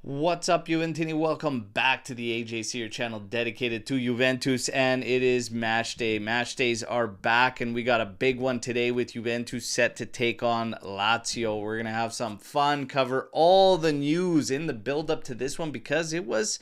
What's up, Juventini? Welcome back to the AJC, your channel dedicated to Juventus, and it is match day. Match days are back, and we got a big one today with Juventus set to take on Lazio. We're going to have some fun, cover all the news in the build-up to this one because it was...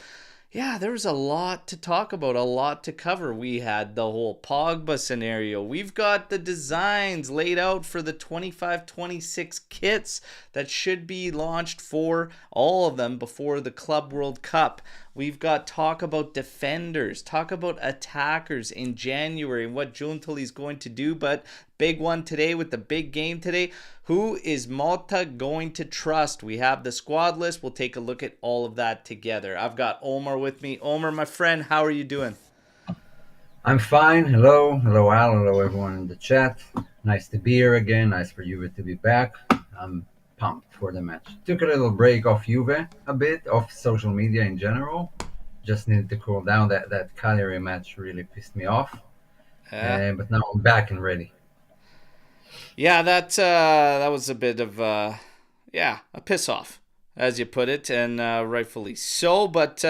yeah, there was a lot to talk about, a lot to cover. We had the whole Pogba scenario. We've got the designs laid out for the 25-26 kits that should be launched for all of them before the Club World Cup. We've got talk about defenders, talk about attackers in January and what Giuntoli's going to do. But big one today with the big game today. Who is Motta going to trust? We have the squad list. We'll take a look at all of that together. I've got Omer with me. Omer, my friend, how are you doing? I'm fine. Hello. Hello, Al. Hello, everyone in the chat. Nice to be here again. Nice for Juve to be back. I'm pumped for the match. Took a little break off Juve a bit, off social media in general. Just needed to cool down. That Cagliari match really pissed me off. Yeah. But now I'm back and ready. Yeah, that was a bit of a piss off, as you put it, and rightfully so. But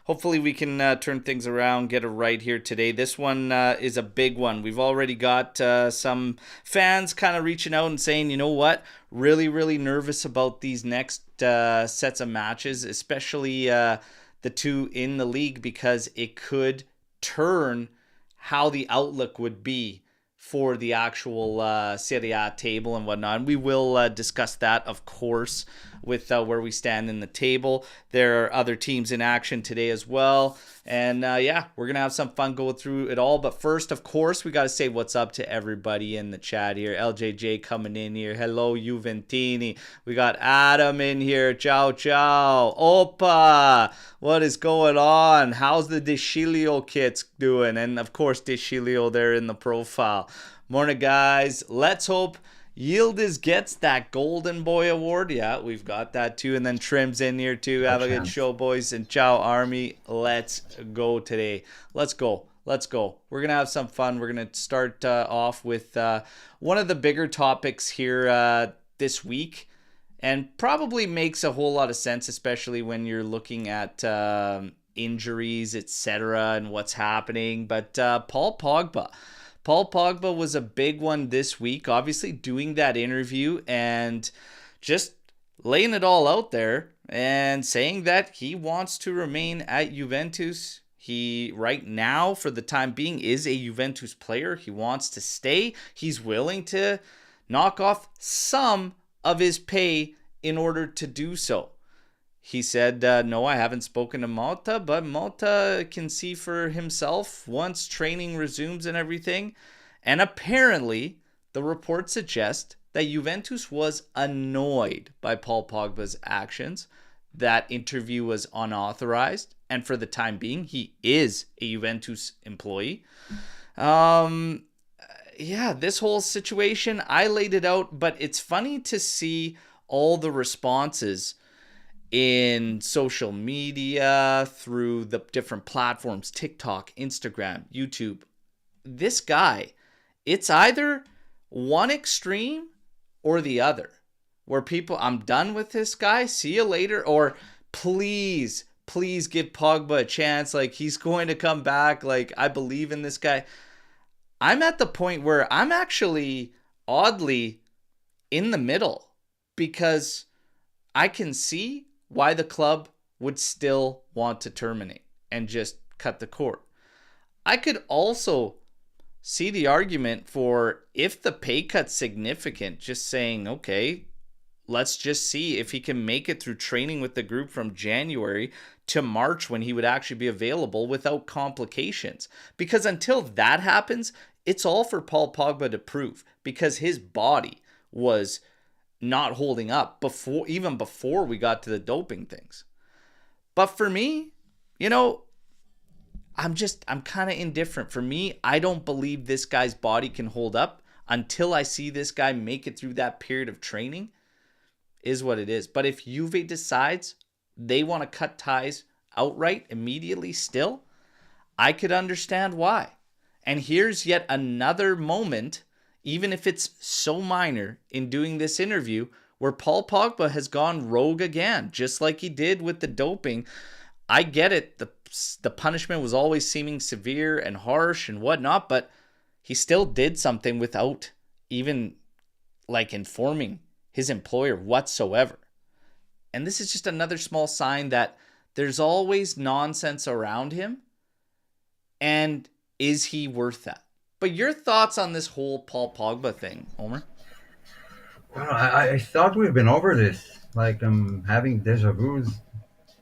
hopefully we can turn things around, get it right here today. This one is a big one. We've already got some fans kind of reaching out and saying, you know what, really, really nervous about these next sets of matches, especially the two in the league, because it could turn how the outlook would be for the actual Serie A table and whatnot. And we will discuss that, of course, with where we stand in the table. There are other teams in action today as well. And yeah, we're going to have some fun going through it all. But first, of course, we got to say what's up to everybody in the chat here. LJJ coming in here. Hello, Juventini. We got Adam in here. Ciao, ciao. Opa. What is going on? How's the Deschilio kits doing? And of course, Deschilio there in the profile. Morning, guys. Let's hope Yildiz gets that Golden Boy Award. Yeah, we've got that too. And then Trim's in here too. Have a good show, boys. And ciao, Army. Let's go today. Let's go. Let's go. We're going to have some fun. We're going to start off with one of the bigger topics here this week. And probably makes a whole lot of sense, especially when you're looking at injuries, etc., and what's happening. But Paul Pogba. Paul Pogba was a big one this week, obviously doing that interview and just laying it all out there and saying that he wants to remain at Juventus. He, right now, for the time being, is a Juventus player. He wants to stay. He's willing to knock off some of his pay in order to do so. He said, no, I haven't spoken to Motta, but Motta can see for himself once training resumes and everything. And apparently, the reports suggest that Juventus was annoyed by Paul Pogba's actions. That interview was unauthorized. And for the time being, he is a Juventus employee. Yeah, this whole situation, I laid it out, but it's funny to see all the responses in social media, through the different platforms, TikTok, Instagram, YouTube. This guy, it's either one extreme or the other, where people, I'm done with this guy, see you later, or please give Pogba a chance, like he's going to come back, like I believe in this guy. I'm at the point where I'm actually oddly in the middle, because I can see why the club would still want to terminate and just cut the cord. I could also see the argument for, if the pay cut's significant, just saying, okay, let's just see if he can make it through training with the group from January to March, when he would actually be available without complications. Because until that happens, it's all for Paul Pogba to prove, because his body was not holding up even before we got to the doping things. But for me, you know, I'm kind of indifferent. For me, I don't believe this guy's body can hold up until I see this guy make it through that period of training. Is what it is. But if Juve decides they want to cut ties outright immediately still, I could understand why. And here's yet another moment, even if it's so minor, in doing this interview, where Paul Pogba has gone rogue again, just like he did with the doping. I get it. The punishment was always seeming severe and harsh and whatnot, but he still did something without even like informing his employer whatsoever. And this is just another small sign that there's always nonsense around him. And is he worth that? But your thoughts on this whole Paul Pogba thing, Omer? Well, I thought we've been over this. Like I'm having deja vu's.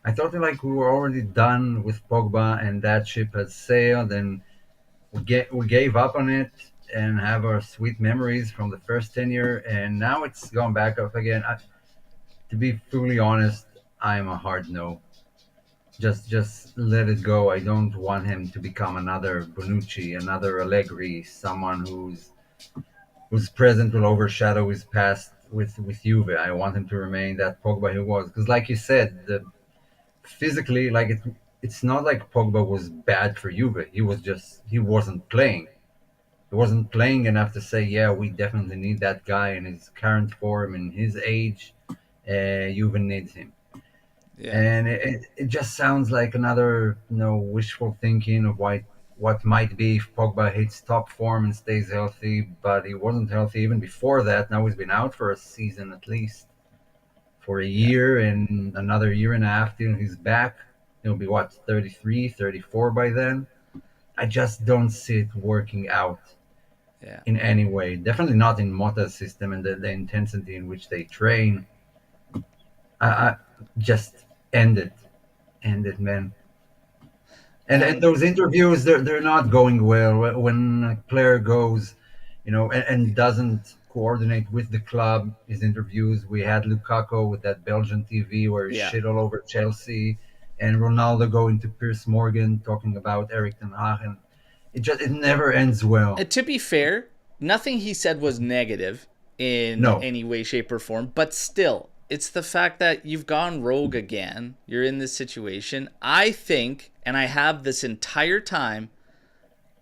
I thought like we were already done with Pogba and that ship had sailed, and we gave up on it and have our sweet memories from the first tenure, and now it's gone back up again. To be fully honest, I'm a hard no. Just let it go. I don't want him to become another Bonucci, another Allegri, someone whose present will overshadow his past with Juve. I want him to remain that Pogba he was, because like you said, physically, like it's not like Pogba was bad for Juve. He wasn't playing. He wasn't playing enough to say, yeah, we definitely need that guy in his current form, in his age. Juve needs him. Yeah. And it just sounds like another wishful thinking of what might be if Pogba hits top form and stays healthy, but he wasn't healthy even before that. Now he's been out for a season at least, for a Yeah. year and another year and a half till he's back. He'll be what, 33, 34 by then. I just don't see it working out Yeah. in any way. Definitely not in Motta's system and the intensity in which they train. I just end it, man. And And those interviews, they're not going well when a player goes, and doesn't coordinate with the club. His interviews, we had Lukaku with that Belgian TV where he yeah. shit all over Chelsea, and Ronaldo going to Piers Morgan talking about Eric Ten Hag, and it never ends well. To be fair, nothing he said was negative in No. any way, shape, or form, but still, it's the fact that you've gone rogue again. You're in this situation. I think, and I have this entire time,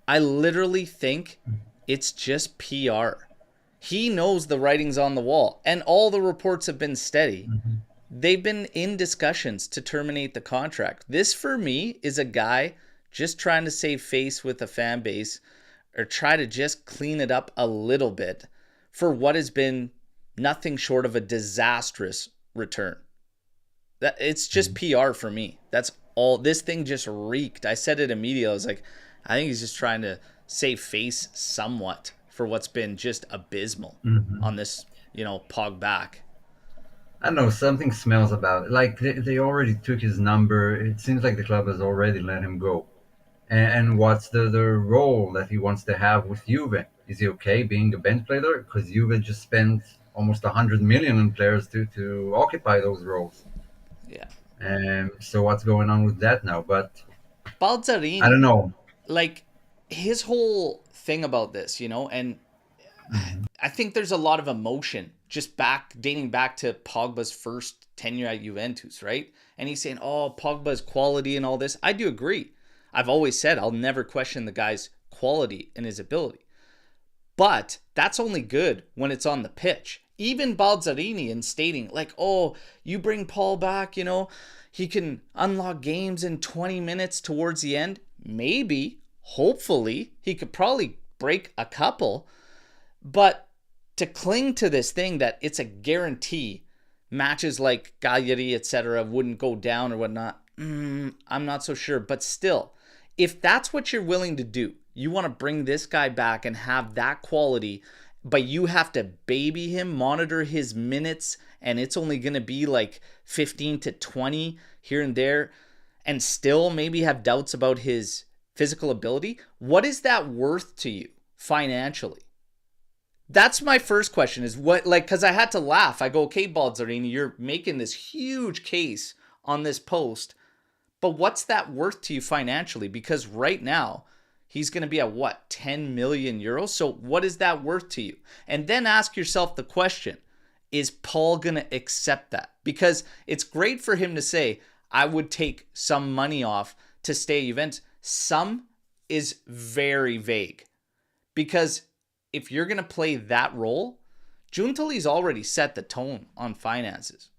I literally think it's just PR. He knows the writing's on the wall, and all the reports have been steady. Mhm. They've been in discussions to terminate the contract. This, for me, is a guy just trying to save face with the fan base or try to just clean it up a little bit for what has been nothing short of a disastrous return. That it's just PR for me. That's all. This thing just reeked. I said it immediately. I was like, I think he's just trying to save face somewhat for what's been just abysmal Mhm. on this, Pog back. I don't know, something smells about it. Like they already took his number. It seems like the club has already let him go. And what's the role that he wants to have with Juve? Is he okay being a bench player? Because Juve just spent almost 100 million on players to occupy those roles. Yeah. And so what's going on with that now? But I don't Balzarini, know. like his whole thing about this, and Mhm. I think there's a lot of emotion just dating back to Pogba's first tenure at Juventus, right? And he's saying, "Oh, Pogba's quality and all this." I do agree. I've always said I'll never question the guy's quality and his ability. But that's only good when it's on the pitch. Even Balzarini in stating, like, "Oh, you bring Paul back, he can unlock games in 20 minutes towards the end." Maybe, hopefully, he could probably break a couple. But to cling to this thing that it's a guarantee, matches like Cagliari, etc., wouldn't go down or whatnot, I'm not so sure. But still, if that's what you're willing to do, you want to bring this guy back and have that quality, but you have to baby him, monitor his minutes, and it's only going to be like 15 to 20 here and there, and still maybe have doubts about his physical ability, what is that worth to you financially? That's my first question is what, like, because I had to laugh. I go, okay, Balzarini, you're making this huge case on this post, but what's that worth to you financially? Because right now, he's going to be at what, 10 million euros? So what is that worth to you? And then ask yourself the question, is Paul going to accept that? Because it's great for him to say, I would take some money off to stay at Juventus. Some is very vague. Because if you're going to play that role, Giuntoli's already set the tone on finances.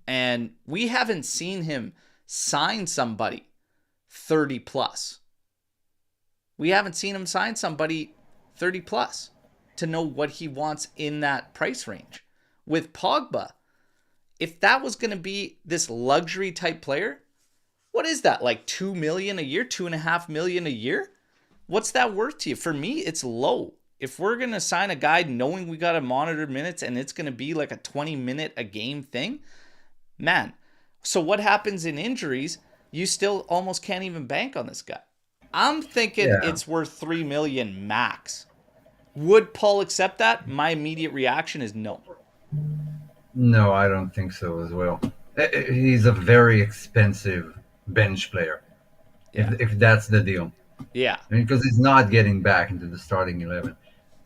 And we haven't seen him sign somebody 30 plus. We haven't seen him sign somebody 30 plus to know what he wants in that price range. With Pogba, if that was going to be this luxury type player, what is that? Like 2 million a year, 2.5 million a year? What's that worth to you? For me, it's low. If we're going to sign a guy knowing we got to monitor minutes and it's going to be like a 20-minute a game thing, man. So what happens in injuries? You still almost can't even bank on this guy. I'm thinking Yeah. it's worth 3 million max. Would Paul accept that? My immediate reaction is no. No, I don't think so as well. He's a very expensive bench player, Yeah. if that's the deal. Yeah. I mean, because he's not getting back into the starting 11.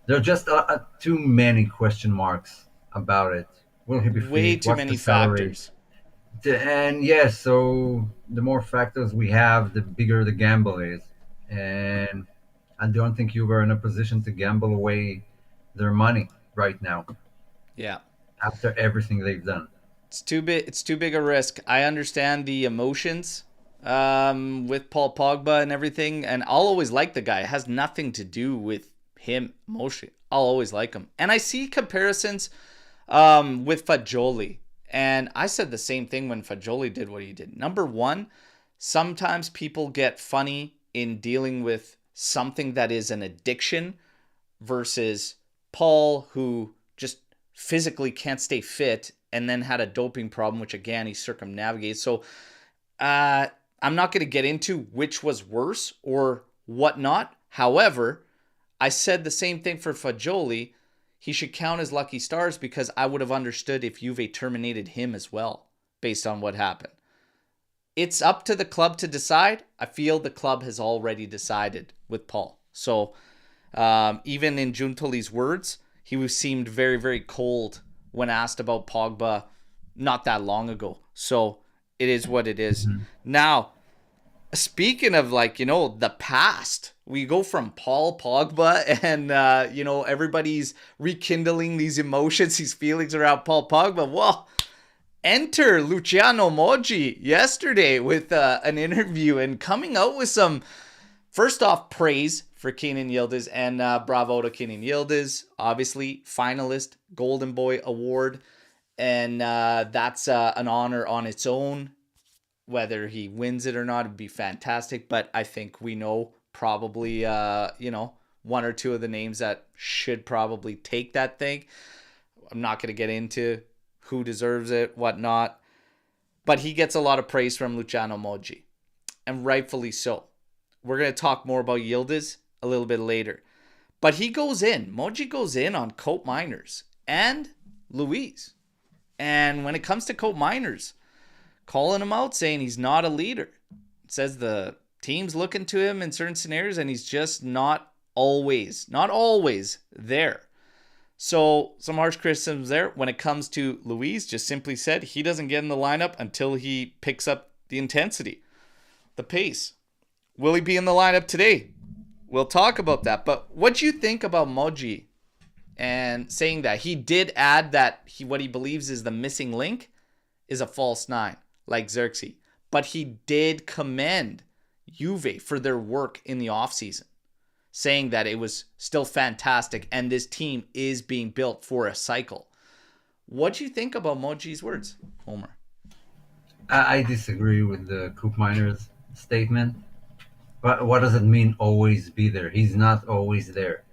There are just too many question marks about it. Will he be Way fit? too What's the many salary? factors. And yes, so the more factors we have, the bigger the gamble is. And I don't think you were in a position to gamble away their money right now Yeah. after everything they've done. It's too big a risk. I understand the emotions with Paul Pogba and everything, and I'll always like the guy. It has nothing to do with him emotionally. I'll always like him. And I see comparisons with Fagioli. And I said the same thing when Fagioli did what he did. Number one, sometimes people get funny in dealing with something that is an addiction versus Paul, who just physically can't stay fit and then had a doping problem, which again, he circumnavigates. So I'm not going to get into which was worse or whatnot. However, I said the same thing for Fagioli. He should count his lucky stars because I would have understood if Juve terminated him as well based on what happened. It's up to the club to decide. I feel the club has already decided with Paul. So even in Giuntoli's words, he seemed very, very cold when asked about Pogba not that long ago. So it is what it is. Mhm. Now, speaking of the past, we go from Paul Pogba and, everybody's rekindling these emotions, these feelings around Paul Pogba. Well, enter Luciano Moggi yesterday with an interview and coming out with some, first off, praise for Kenan Yildiz and bravo to Kenan Yildiz. Obviously, finalist, Golden Boy Award. And that's an honor on its own. Whether he wins it or not would be fantastic. But I think we know probably, one or two of the names that should probably take that thing. I'm not going to get into who deserves it, whatnot. But he gets a lot of praise from Luciano Moggi. And rightfully so. We're going to talk more about Yildiz a little bit later. But Moggi goes in on Koopmeiners and Luis. And when it comes to Koopmeiners, calling him out, saying he's not a leader. It says the team's looking to him in certain scenarios and he's just not always there. So some harsh criticisms there. When it comes to Luis, just simply said he doesn't get in the lineup until he picks up the intensity, the pace. Will he be in the lineup today? We'll talk about that. But what do you think about Moggi and saying that he did add that what he believes is the missing link is a false nine, like Xerxes. But he did commend Juve for their work in the offseason, saying that it was still fantastic and this team is being built for a cycle. What do you think about Moggi's words, Omer? I disagree with the Koopmeiners statement. But what does it mean always be there? He's not always there.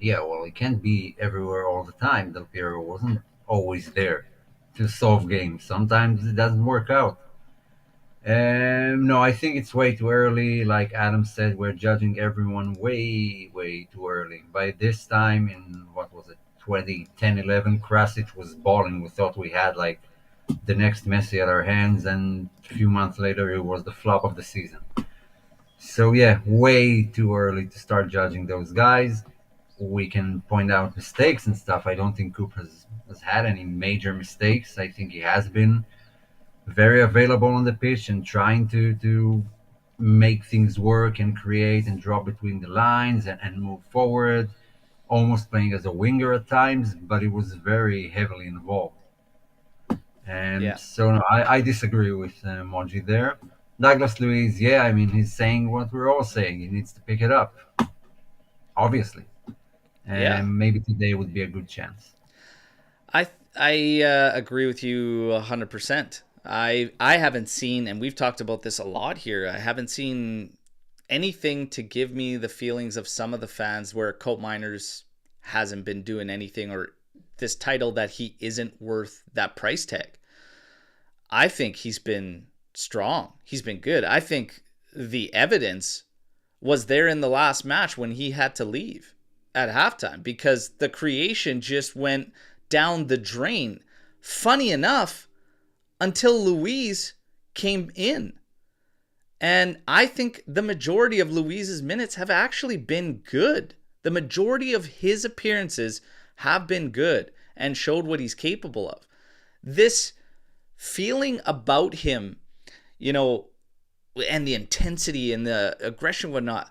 Yeah, well, he can't be everywhere all the time. Del Piero wasn't always there to solve games. Sometimes it doesn't work out. No, I think it's way too early. Like Adam said, we're judging everyone way, way too early. By this time, in what was it, 2010, 11, Krasic was balling. We thought we had like the next Messi at our hands, and a few months later, it was the flop of the season. So yeah, way too early to start judging those guys. We can point out mistakes and stuff. I don't think Coop has had any major mistakes. I think he has been very available on the pitch and trying to make things work and create and draw between the lines and move forward. almost playing as a winger at times, but he was very heavily involved. And Yeah. so no, I disagree with Moggi there. Douglas Luiz, yeah, I mean, he's saying what we're all saying. He needs to pick it up, obviously. Yeah. And maybe today would be a good chance. I agree with you 100%. I haven't seen, and we've talked about this a lot here. I haven't seen anything to give me the feelings of some of the fans where Koopmeiners hasn't been doing anything, or this title that he isn't worth that price tag. I think he's been strong. He's been good. I think the evidence was there in the last match when he had to leave at halftime because the creation just went down the drain. Funny enough, until Luiz came in. And I think the majority of Luiz's minutes have actually been good. The majority of his appearances have been good and showed what he's capable of. This feeling about him, you know, and the intensity and the aggression and whatnot,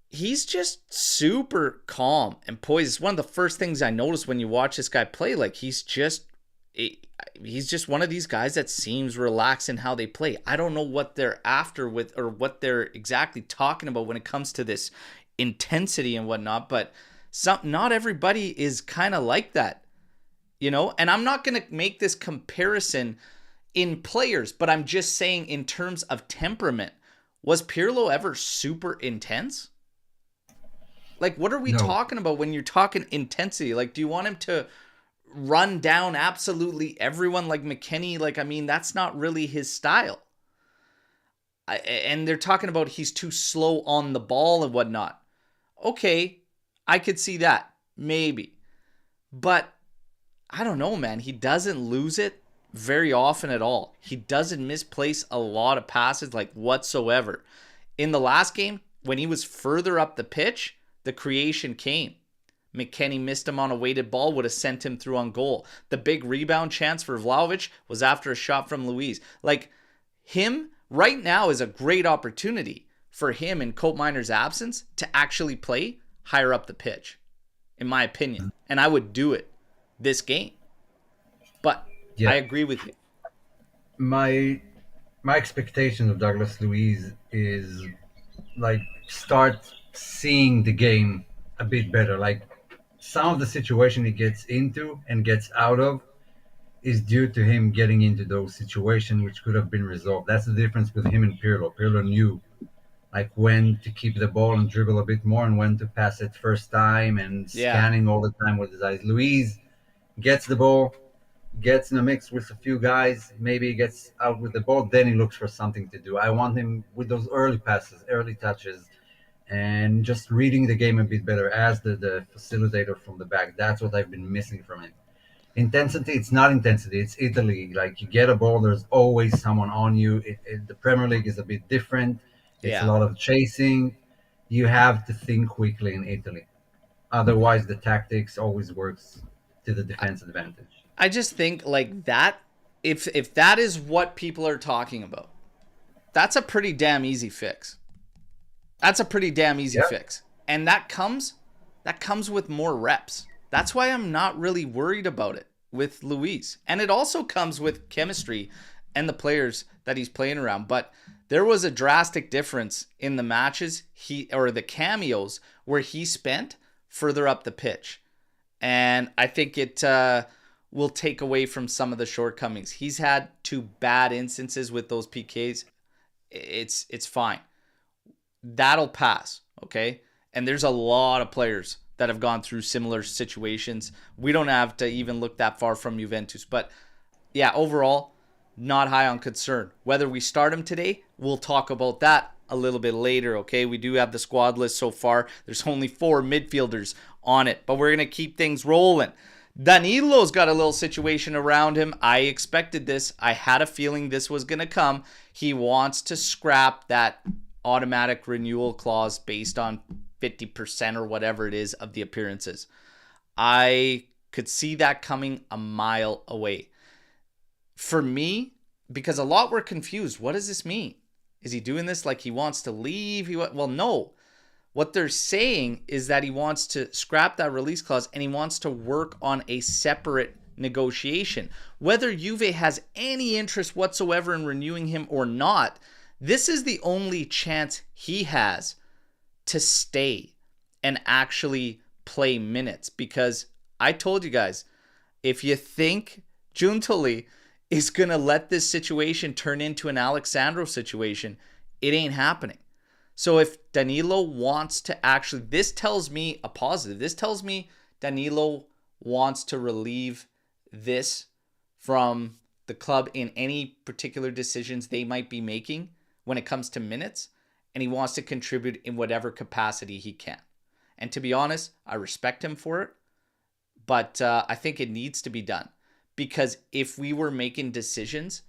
he's just super calm and poised. It's one of the first things I noticed when you watch this guy play. Like, he's just one of these guys that seems relaxed in how they play. I don't know what they're after with, or what they're exactly talking about when it comes to this intensity and whatnot, but not everybody is kind of like that, you know? And I'm not going to make this comparison in players, but I'm just saying in terms of temperament, was Pirlo ever super intense? Like, what are we talking about when you're talking intensity? Like, do you want him to run down absolutely everyone like McKennie? Like, I mean, that's not really his style. And they're talking about he's too slow on the ball and whatnot. Okay, I could see that. Maybe. But I don't know, man. He doesn't lose it very often at all. He doesn't misplace a lot of passes, like, whatsoever. In the last game, when he was further up the pitch, the creation came. McKennie missed him on a weighted ball, would have sent him through on goal. The big rebound chance for Vlahovic was after a shot from Luiz. Like, him right now is a great opportunity for him in Koopmeiners' absence to actually play higher up the pitch, in my opinion. And I would do it this game. But Yeah. I agree with you. My expectation of Douglas Luiz is, like, start seeing the game a bit better. Like, some of the situation he gets into and gets out of is due to him getting into those situations which could have been resolved. That's the difference with him and Pirlo. Pirlo knew, like, when to keep the ball and dribble a bit more and when to pass it first time and scanning all the time with his eyes. Luiz gets the ball, gets in a mix with a few guys, maybe he gets out with the ball, then he looks for something to do. I want him with those early passes, early touches, and just reading the game a bit better as the facilitator from the back. That's what I've been missing from him. Intensity, it's not intensity, it's Italy. Like, you get a ball, there's always someone on you. The Premier League is a bit different. It's a lot of chasing. You have to think quickly in Italy. Otherwise, the tactics always works to the defense advantage. I just think, like, that, if that is what people are talking about, that's a pretty damn easy fix. That's a pretty damn easy fix. And that comes with more reps. That's why I'm not really worried about it with Luiz. And it also comes with chemistry and the players that he's playing around. But there was a drastic difference in the matches the cameos where he spent further up the pitch. And I think it will take away from some of the shortcomings. He's had 2 bad instances with those PKs. It's fine. That'll pass, okay? And there's a lot of players that have gone through similar situations. We don't have to even look that far from Juventus. But yeah, overall, not high on concern. Whether we start him today, we'll talk about that a little bit later, okay? We do have the squad list so far. There's only 4 midfielders on it, but we're going to keep things rolling. Danilo's got a little situation around him. I expected this. I had a feeling this was going to come. He wants to scrap that automatic renewal clause based on 50% or whatever it is of the appearances. I could see that coming a mile away. For me, because a lot were confused. What does this mean? Is he doing this like he wants to leave? Well, no. What they're saying is that he wants to scrap that release clause and he wants to work on a separate negotiation. Whether Juve has any interest whatsoever in renewing him or not, this is the only chance he has to stay and actually play minutes. Because I told you guys, if you think Giuntoli is going to let this situation turn into an Alexandro situation, it ain't happening. So if Danilo wants to actually, this tells me a positive. This tells me Danilo wants to relieve this from the club in any particular decisions they might be making when it comes to minutes, and he wants to contribute in whatever capacity he can. And to be honest, I respect him for it, but I think it needs to be done, because if we were making decisions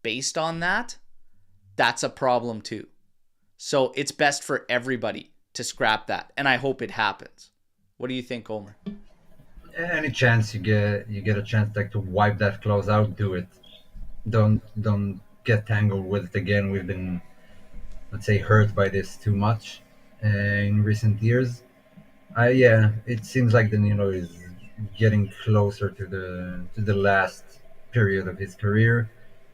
based on that, that's a problem too. So it's best for everybody to scrap that, and I hope it happens. What do you think, Omer? Any chance you get a chance like to wipe that clause out, do it. Don't get tangled with it again. We've been, let's say, hurt by this too much in recent years. Yeah, it seems like Danilo is getting closer to the last period of his career.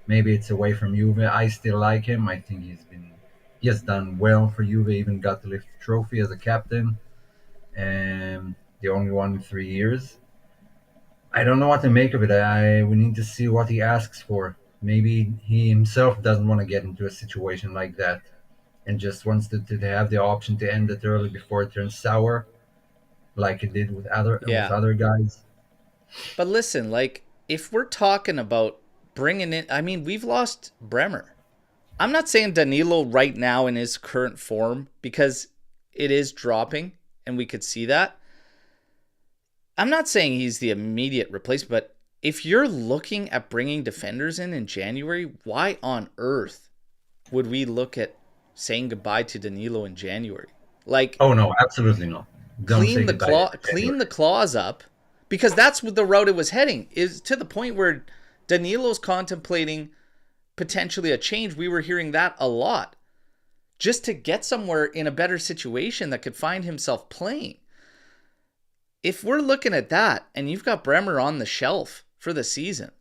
Maybe it's away from Juve. I still like him. I think he has done well for Juve. Even got to lift the trophy as a captain, and the only one in 3 years. I don't know what to make of it. We need to see what he asks for. Maybe he himself doesn't want to get into a situation like that, and just wants to have the option to end it early before it turns sour, like it did with Yeah. other guys. But listen, like, if we're talking about bringing in, I mean, we've lost Bremer. I'm not saying Danilo right now in his current form, because it is dropping and we could see that. I'm not saying he's the immediate replacement, but if you're looking at bringing defenders in January, why on earth would we look at saying goodbye to Danilo in January? Like, Oh no, absolutely not. Don't say goodbye to clean January. the clause up, because that's what the route it was heading, is to the point where Danilo's contemplating potentially a change. We were hearing that a lot, just to get somewhere in a better situation that could find himself playing. If we're looking at that and you've got Bremer on the shelf for the season,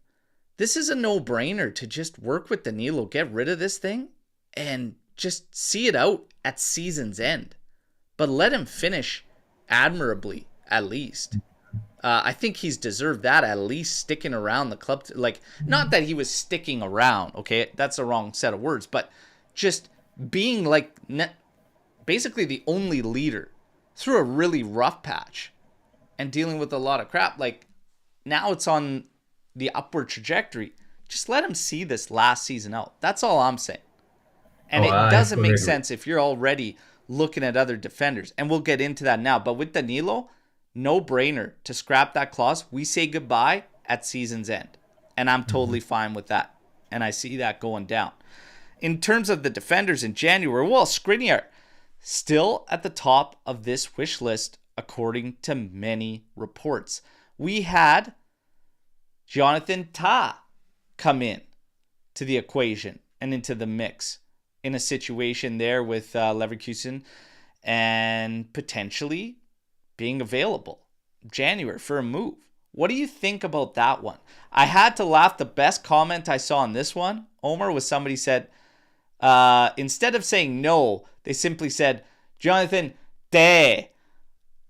this is a no-brainer to just work with Danilo, get rid of this thing, and just see it out at season's end. But let him finish admirably, at least. I think he's deserved that, at least sticking around the club. Like, not that he was sticking around, okay? That's the wrong set of words. But just being, like, basically the only leader through a really rough patch and dealing with a lot of crap. Like, now it's on the upward trajectory. Just let him see this last season out. That's all I'm saying. And Oh, it I doesn't fully make agree. sense if you're already looking at other defenders. And we'll get into that now. But with Danilo, no brainer to scrap that clause. We say goodbye at season's end. And I'm totally fine with that. And I see that going down. In terms of the defenders in January, well, Skriniar still at the top of this wish list, according to many reports. We had Jonathan Tah come in to the equation and into the mix in a situation there with Leverkusen, and potentially being available January for a move. What do you think about that one? I had to laugh. The best comment I saw on this one, Omer, was somebody said, instead of saying no, they simply said, Jonathan, te,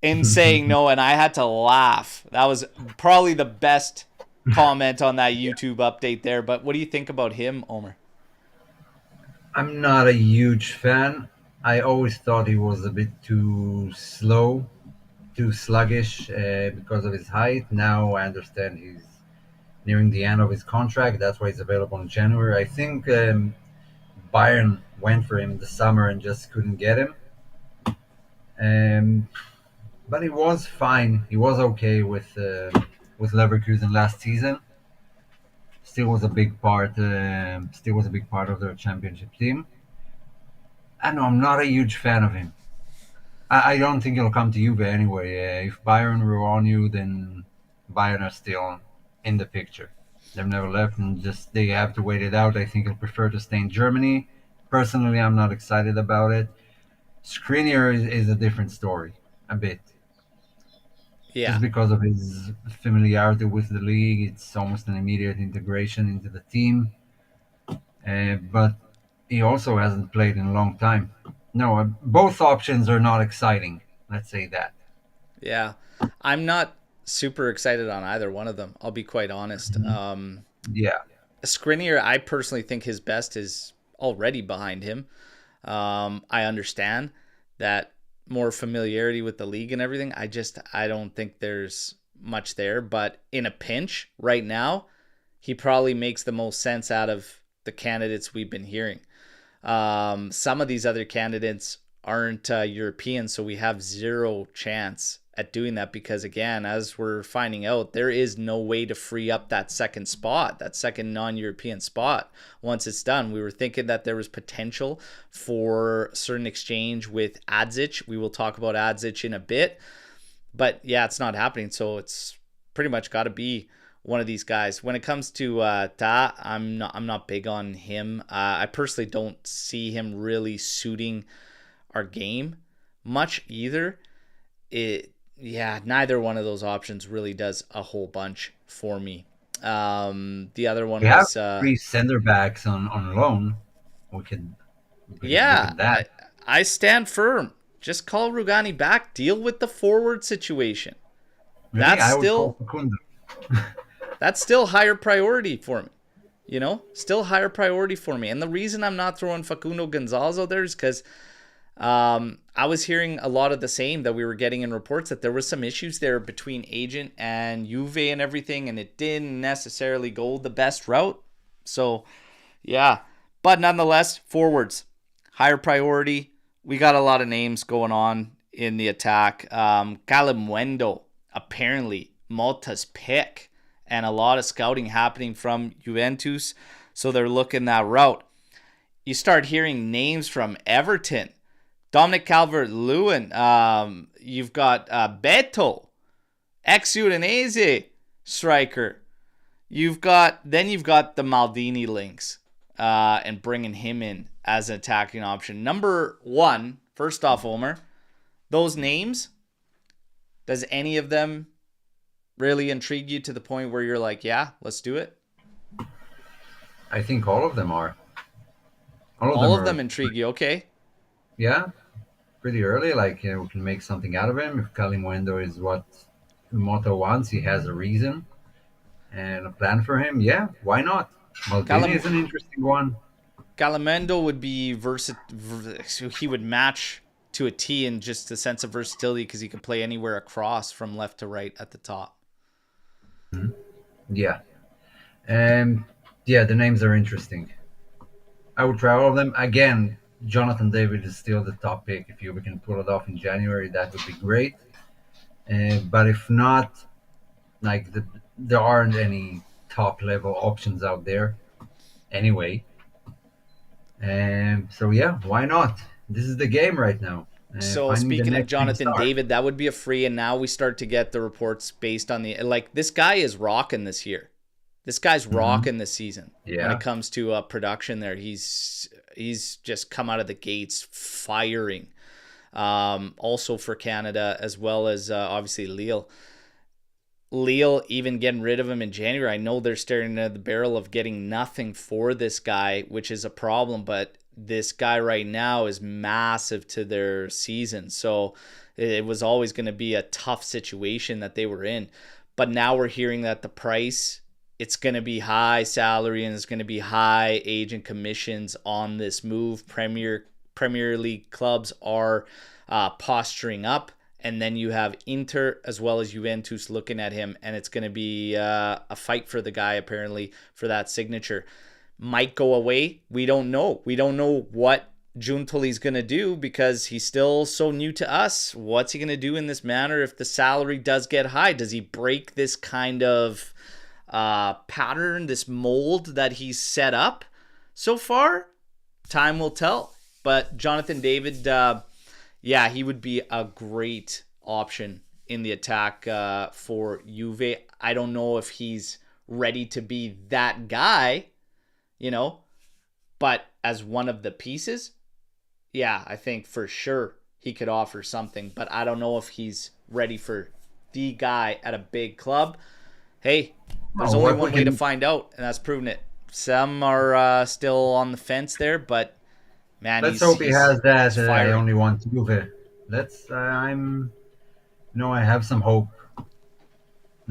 in saying no, and I had to laugh. That was probably the best comment on that YouTube update there. But what do you think about him, Omer? I'm not a huge fan. I always thought he was a bit too slow, too sluggish because of his height. Now I understand he's nearing the end of his contract. That's why he's available in January. I think Bayern went for him in the summer and just couldn't get him. Um, but he was fine. He was okay with Leverkusen last season. Still was a big part. Still was a big part of their championship team. I know I'm not a huge fan of him. I don't think he'll come to Juve anyway. If Bayern were on you, then Bayern are still in the picture. They've never left, and just they have to wait it out. I think he'll prefer to stay in Germany. Personally, I'm not excited about it. Skriniar is a different story, a bit, Yeah. just because of his familiarity with the league. It's almost an immediate integration into the team, but he also hasn't played in a long time. No, both options are not exciting. Let's say that. Yeah. I'm not super excited on either one of them. I'll be quite honest. Mhm. Yeah, Skriniar, I personally think his best is already behind him. I understand that more familiarity with the league and everything. I don't think there's much there. But in a pinch right now, he probably makes the most sense out of the candidates we've been hearing. Some of these other candidates aren't European, so we have zero chance at doing that because, again, as we're finding out, there is no way to free up that second spot, that second non-European spot. Once it's done, we were thinking that there was potential for certain exchange with Adzic. We will talk about Adzic in a bit, but yeah, it's not happening. So it's pretty much got to be one of these guys. When it comes to Ta, I'm not big on him. I personally don't see him really suiting our game much either. Neither one of those options really does a whole bunch for me. The other we one have was three center backs on loan. We could look yeah, at that. I stand firm. Just call Rugani back. Deal with the forward situation. Really, That's I would call still Facundo. that's still higher priority for me. Still higher priority for me. And the reason I'm not throwing Facundo Gonzalez out there is because I was hearing a lot of the same that we were getting in reports that there was some issues there between agent and Juve and everything, and it didn't necessarily go the best route. So, yeah. But nonetheless, forwards, higher priority. We got a lot of names going on in the attack. Calimundo, apparently Motta's pick, and a lot of scouting happening from Juventus. So they're looking that route. You start hearing names from Everton. Dominic Calvert-Lewin. You've got Beto, ex-Udinese striker. You've got the Maldini links, and bringing him in as an attacking option. Number one, first off, Omer, those names. Does any of them really intrigue you to the point where you're like, yeah, let's do it? I think all of them are. All of Are, them intrigue you. Okay. yeah, pretty early. Like we can make something out of him. If Calimundo is what Motta wants, he has a reason and a plan for him. Yeah, why not? Maldini Calam- is an interesting one. Galamendo would be he would match to a T in just the sense of versatility because he could play anywhere across from left to right at the top. Yeah, and yeah, the names are interesting. I would try all of them again. Jonathan David is still the top pick. If you can pull it off in January, that would be great. But if not, there aren't any top level options out there anyway. And so yeah, why not? This is the game right now. So Finding the speaking of next big Jonathan star. David, that would be a free, and now we start to get the reports based on the like this guy is rocking this year. This guy's Mhm. rocking this season. When Yeah, it comes to production, there he's just come out of the gates firing. Also for Canada as well as obviously Lille even getting rid of him in January. I know they're staring at the barrel of getting nothing for this guy, which is a problem, but this guy right now is massive to their season. So it was always going to be a tough situation that they were in. But now we're hearing that the price, it's going to be high salary and it's going to be high agent commissions on this move. Premier League clubs are posturing up, and then you have Inter as well as Juventus looking at him, and it's going to be a fight for the guy apparently for that signature. Might go away. We don't know. We don't know what Giuntoli's going to do because he's still so new to us. What's he going to do in this manner if the salary does get high? Does he break this kind of pattern, this mold that he's set up so far? Time will tell. But Jonathan David, yeah, he would be a great option in the attack for Juve. I don't know if he's ready to be that guy, but as one of the pieces, yeah, I think for sure he could offer something, but I don't know if he's ready for the guy at a big club. Hey, there's Well, only what we one way to can find out, and that's proving it. Some are still on the fence there, but man, let's he's hope he he's has that. he's I firing. only want Juve. Let's. I'm. No, I have some hope.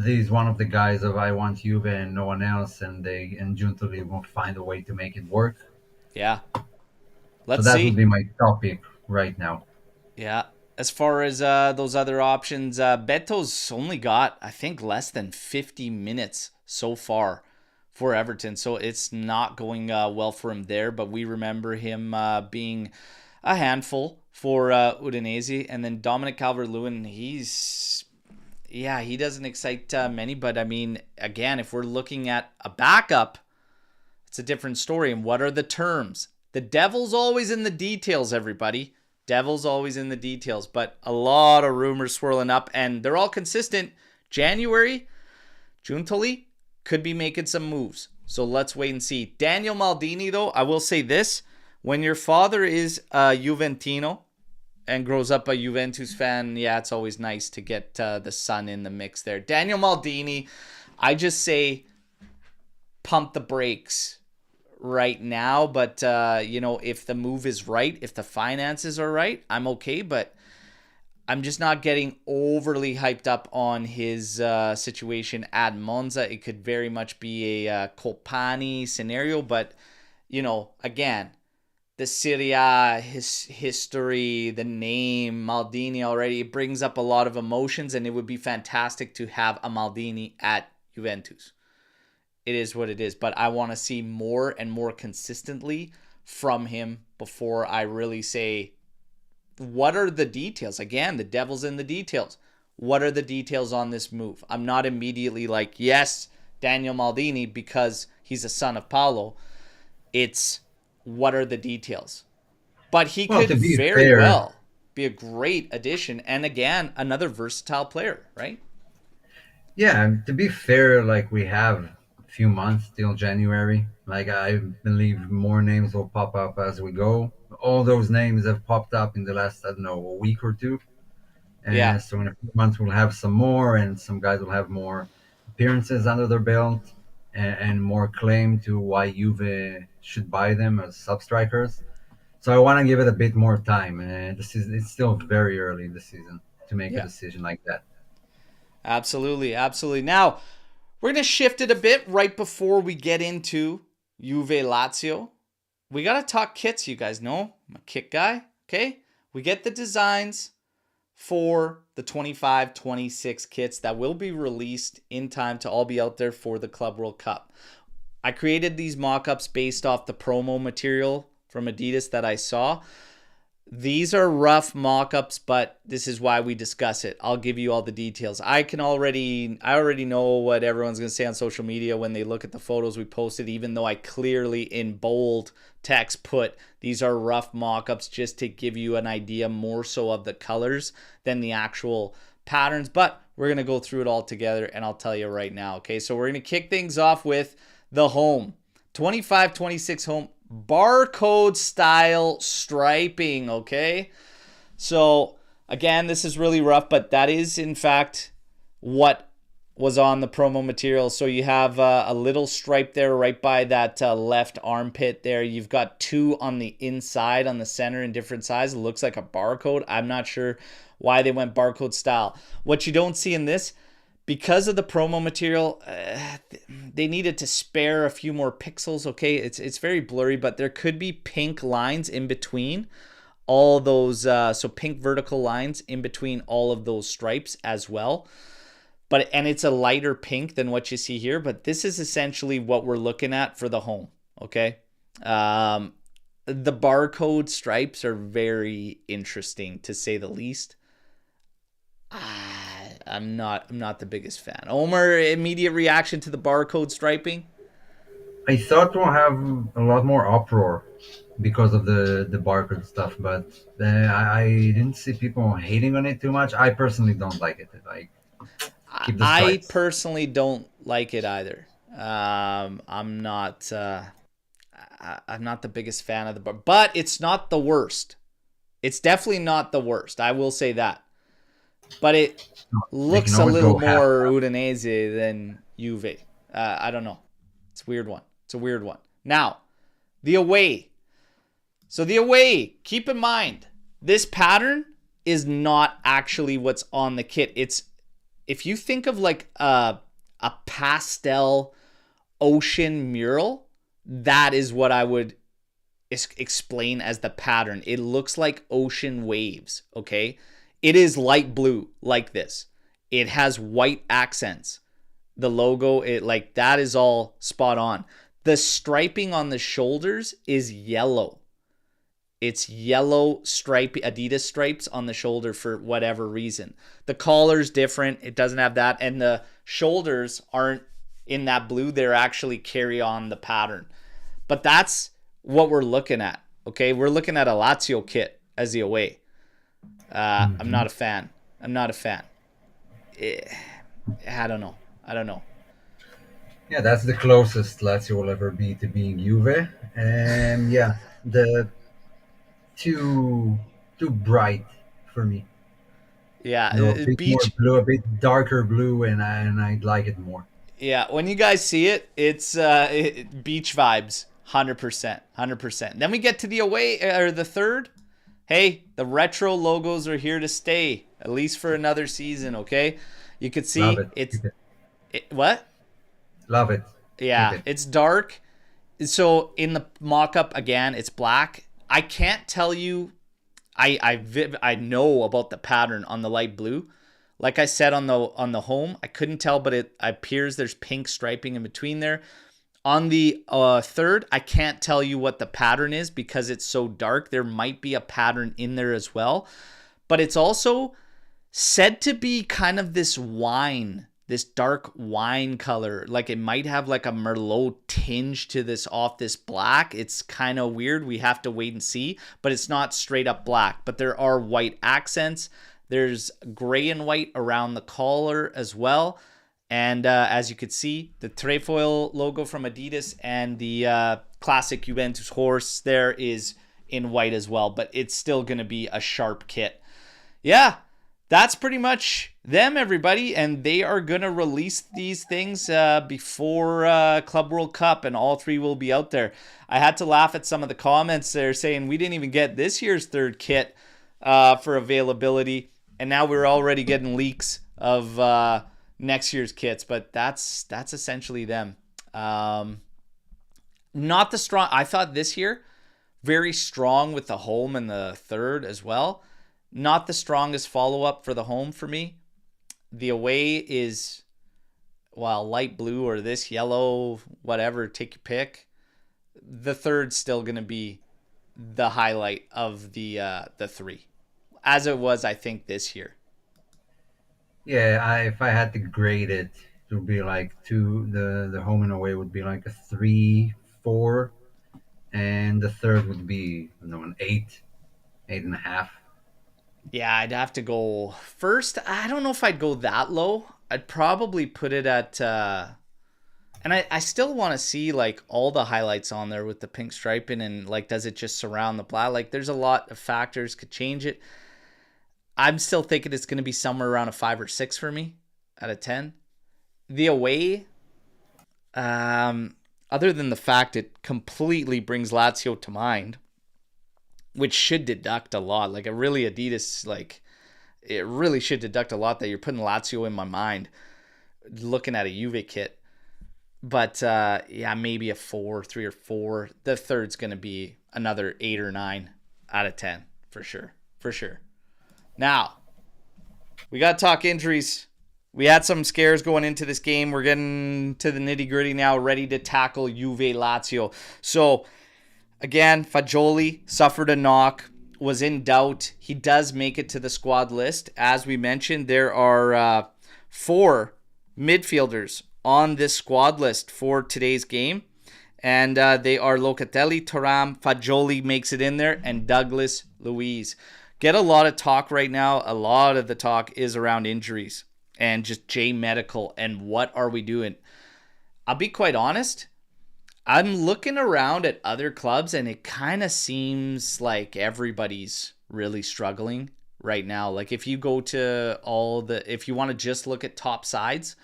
He's one of the guys of I want Juve and no one else, and they and Giuntoli will find a way to make it work. Yeah, So let's that would see. be my topic right now. Yeah. As far as those other options, Beto's only got, I think, less than 50 minutes so far for Everton. So it's not going well for him there. But we remember him being a handful for Udinese. And then Dominic Calvert-Lewin, yeah, he doesn't excite many. But I mean, again, if we're looking at a backup, it's a different story. And what are the terms? The devil's always in the details, everybody. Devil's always in the details. But a lot of rumors swirling up, and they're all consistent. January, Giuntoli could be making some moves. So let's wait and see. Daniel Maldini, though, I will say this. When your father is a Juventino and grows up a Juventus fan, yeah, it's always nice to get the son in the mix there. Daniel Maldini, I just say pump the brakes right now, but if the move is right, if the finances are right, I'm okay, but I'm just not getting overly hyped up on his situation at Monza. It could very much be a Colpani scenario, but again, the Serie A, his history, the name Maldini already, it brings up a lot of emotions, and it would be fantastic to have a Maldini at Juventus. It is what it is, but I want to see more and more consistently from him before I really say, what are the details? Again, the devil's in the details. What are the details on this move? I'm not immediately like, yes, Daniel Maldini, because he's a son of Paolo. It's what are the details? But he Well, could to be very fair, well be a great addition. And again, another versatile player, right? yeah, to be fair, like we have a few months till January. Like I believe more names will pop up as we go. All those names have popped up in the last, I don't know, a week or two. Yeah. And so in a few months we'll have some more, and some guys will have more appearances under their belt, and more claim to why Juve should buy them as sub strikers. So I want to give it a bit more time, and this is it's still very early in the season to make a Yeah. decision like that. Absolutely. Absolutely. Now, we're going to shift it a bit right before we get into Juve Lazio. We got to talk kits, you guys know. I'm a kit guy, okay? We get the designs for the 25-26 kits that will be released in time to all be out there for the Club World Cup. I created these mock-ups based off the promo material from Adidas that I saw. These are rough mock-ups, but this is why we discuss it. I'll give you all the details. I already know what everyone's going to say on social media when they look at the photos we posted, even though I clearly in bold text put these are rough mock-ups just to give you an idea more so of the colors than the actual patterns. But we're going to go through it all together, and I'll tell you right now. Okay, so we're going to kick things off with the home. 25-26 home. Barcode style striping, okay? So, again, this is really rough, but that is, in fact, what was on the promo material. So you have a little stripe there right by that left armpit there. You've got two on the inside, on the center in different sizes. It looks like a barcode. I'm not sure why they went barcode style. What you don't see in this, because of the promo material, they needed to spare a few more pixels, okay? It's very blurry, but there could be pink lines in between all those, so pink vertical lines in between all of those stripes as well. And it's a lighter pink than what you see here, but this is essentially what we're looking at for the home, okay? The barcode stripes are very interesting, to say the least. I'm not the biggest fan. Omer, immediate reaction to the barcode striping? I thought we'll have a lot more uproar because of the barcode stuff, but I didn't see people hating on it too much. I personally don't like it. Like, keep the I stripes. personally don't like it either. I'm not. I'm not the biggest fan of the bar, but it's not the worst. It's definitely not the worst. I will say that. But it They can looks a always little go half. more Udinese than Juve. I don't know. It's a weird one. It's a weird one. Now, the away. So the away, keep in mind, this pattern is not actually what's on the kit. It's, if you think of like a pastel ocean mural, that is what I would explain as the pattern. It looks like ocean waves, okay? It is light blue like this. It has white accents. The logo, it like that is all spot on. The striping on the shoulders is yellow. It's yellow stripy Adidas stripes on the shoulder for whatever reason. The collar's different. It doesn't have that. And the shoulders aren't in that blue. They're actually carry on the pattern. But that's what we're looking at. Okay, we're looking at a Lazio kit as the away. I'm not a fan. I'm not a fan. I don't know. Yeah, that's the closest Lazio will ever be to being Juve. And yeah, the too bright for me. A bit more Beach. blue, a bit darker blue, and I'd like it more. Yeah, when you guys see it, it's beach vibes, 100%, 100%. Then we get to the away or the third. Hey, the retro logos are here to stay, at least for another season. Okay, you could see Love it. it's what? Love it. Yeah, it's dark. So in the mock-up again, it's black. I can't tell you. I know about the pattern on the light blue. Like I said on the home, I couldn't tell, but it appears there's pink striping in between there. On the third, I can't tell you what the pattern is because it's so dark. There might be a pattern in there as well. But it's also said to be kind of this wine, this dark wine color. Like it might have like a Merlot tinge to this off this black. It's kind of weird. We have to wait and see. But it's not straight up black. But there are white accents. There's gray and white around the collar as well. And as you could see, the trefoil logo from Adidas and the classic Juventus horse there is in white as well. But it's still going to be a sharp kit. Yeah, that's pretty much them, everybody. And they are going to release these things before Club World Cup, and all three will be out there. I had to laugh at some of the comments there saying we didn't even get this year's third kit for availability. And now we're already getting leaks of next year's kits, but that's essentially them. Not the strong. I thought this year very strong with the home and the third as well. Not the strongest follow-up for the home for me. The away is, well, light blue or this yellow, whatever, take your pick. The third's still going to be the highlight of the three, as it was, I think, this year. Yeah, if I had to grade it, it would be like the home and away would be like a 3, 4, and the third would be an 8, 8.5. Yeah, I'd have to go first. I don't know if I'd go that low. I'd probably put it at, and I still want to see like all the highlights on there with the pink striping and like, does it just surround the black? Like there's a lot of factors could change it. I'm still thinking it's going to be somewhere around a 5 or 6 for me out of 10. The away, other than the fact it completely brings Lazio to mind, which should deduct a lot. Like, it really, Adidas, like, it really should deduct a lot that you're putting Lazio in my mind looking at a Juve kit. But, yeah, maybe a 4, 3 or 4. The third's going to be another 8 or 9 out of 10, for sure. For sure. Now, we got to talk injuries. We had some scares going into this game. We're getting to the nitty-gritty now, ready to tackle Juve Lazio. So, again, Fagioli suffered a knock, was in doubt. He does make it to the squad list. As we mentioned, there are 4 midfielders on this squad list for today's game. And they are Locatelli, Thuram, Fagioli makes it in there, and Douglas Luiz. Get a lot of talk right now. A lot of the talk is around injuries and just J Medical and what are we doing. I'll be quite honest. I'm looking around at other clubs and it kind of seems like everybody's really struggling right now. Like if you go to if you want to just look at top sides,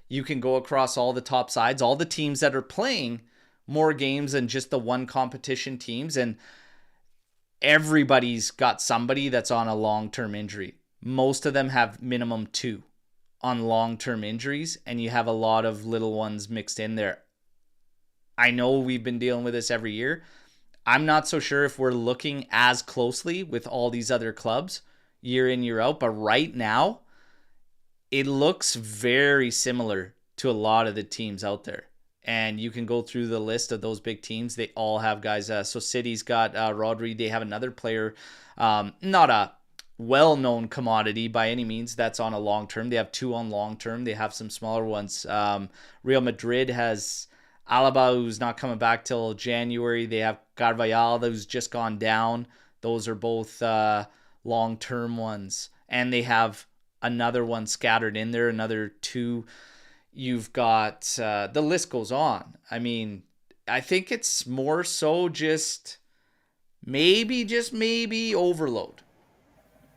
you can go across all the top sides, all the teams that are playing more games than just the one competition teams, and everybody's got somebody that's on a long-term injury. Most of them have minimum 2 on long-term injuries, and you have a lot of little ones mixed in there. I know we've been dealing with this every year. I'm not so sure if we're looking as closely with all these other clubs year in, year out, but right now, it looks very similar to a lot of the teams out there. And you can go through the list of those big teams. They all have guys. So City's got Rodri. They have another player, not a well-known commodity by any means. That's on a long term. They have 2 on long term. They have some smaller ones. Real Madrid has Alaba, who's not coming back till January. They have Carvajal, who's just gone down. Those are both long-term ones. And they have another one scattered in there, another 2. You've got, the list goes on. I mean, I think it's more so just maybe overload.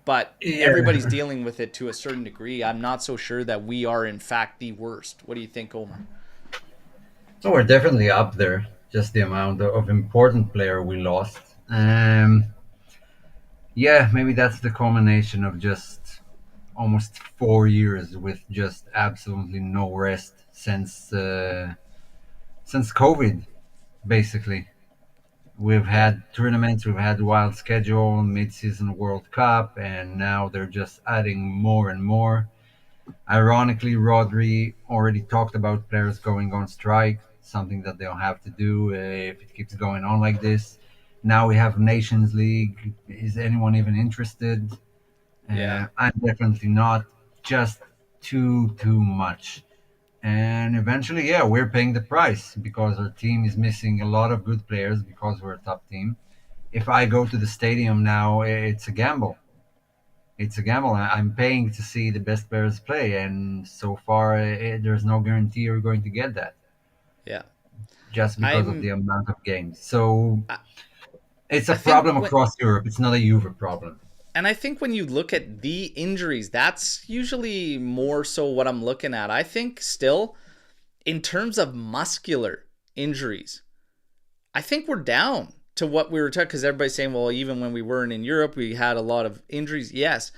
But Yeah. everybody's dealing with it to a certain degree. I'm not so sure that we are, in fact, the worst. What do you think, Omer? So we're definitely up there. Just the amount of important player we lost. Yeah, maybe that's the culmination of just almost 4 years with just absolutely no rest since COVID. Basically, we've Yeah, had tournaments, we've had wild schedule, mid-season World Cup, and now they're just adding more and more. Ironically, Rodri already talked about players going on strike, something that they'll have to do if it keeps going on like this. Now we have Nations League. Is anyone even interested? yeah, I'm definitely not. Just too much. And eventually, yeah, we're paying the price because our team is missing a lot of good players because we're a top team. If I go to the stadium now, it's a gamble. It's a gamble. I'm paying to see the best players play, and so far, there's no guarantee you're going to get that yeah. just because of the I'm. amount of games. So I, it's a I think problem when, across Europe. It's not a Juve problem. and I think when you look at the injuries, that's usually more so what I'm looking at. I think still, in terms of muscular injuries, I think we're down to what we were talking, because everybody's saying, well, even when we weren't in Europe, we had a lot of injuries. Yes.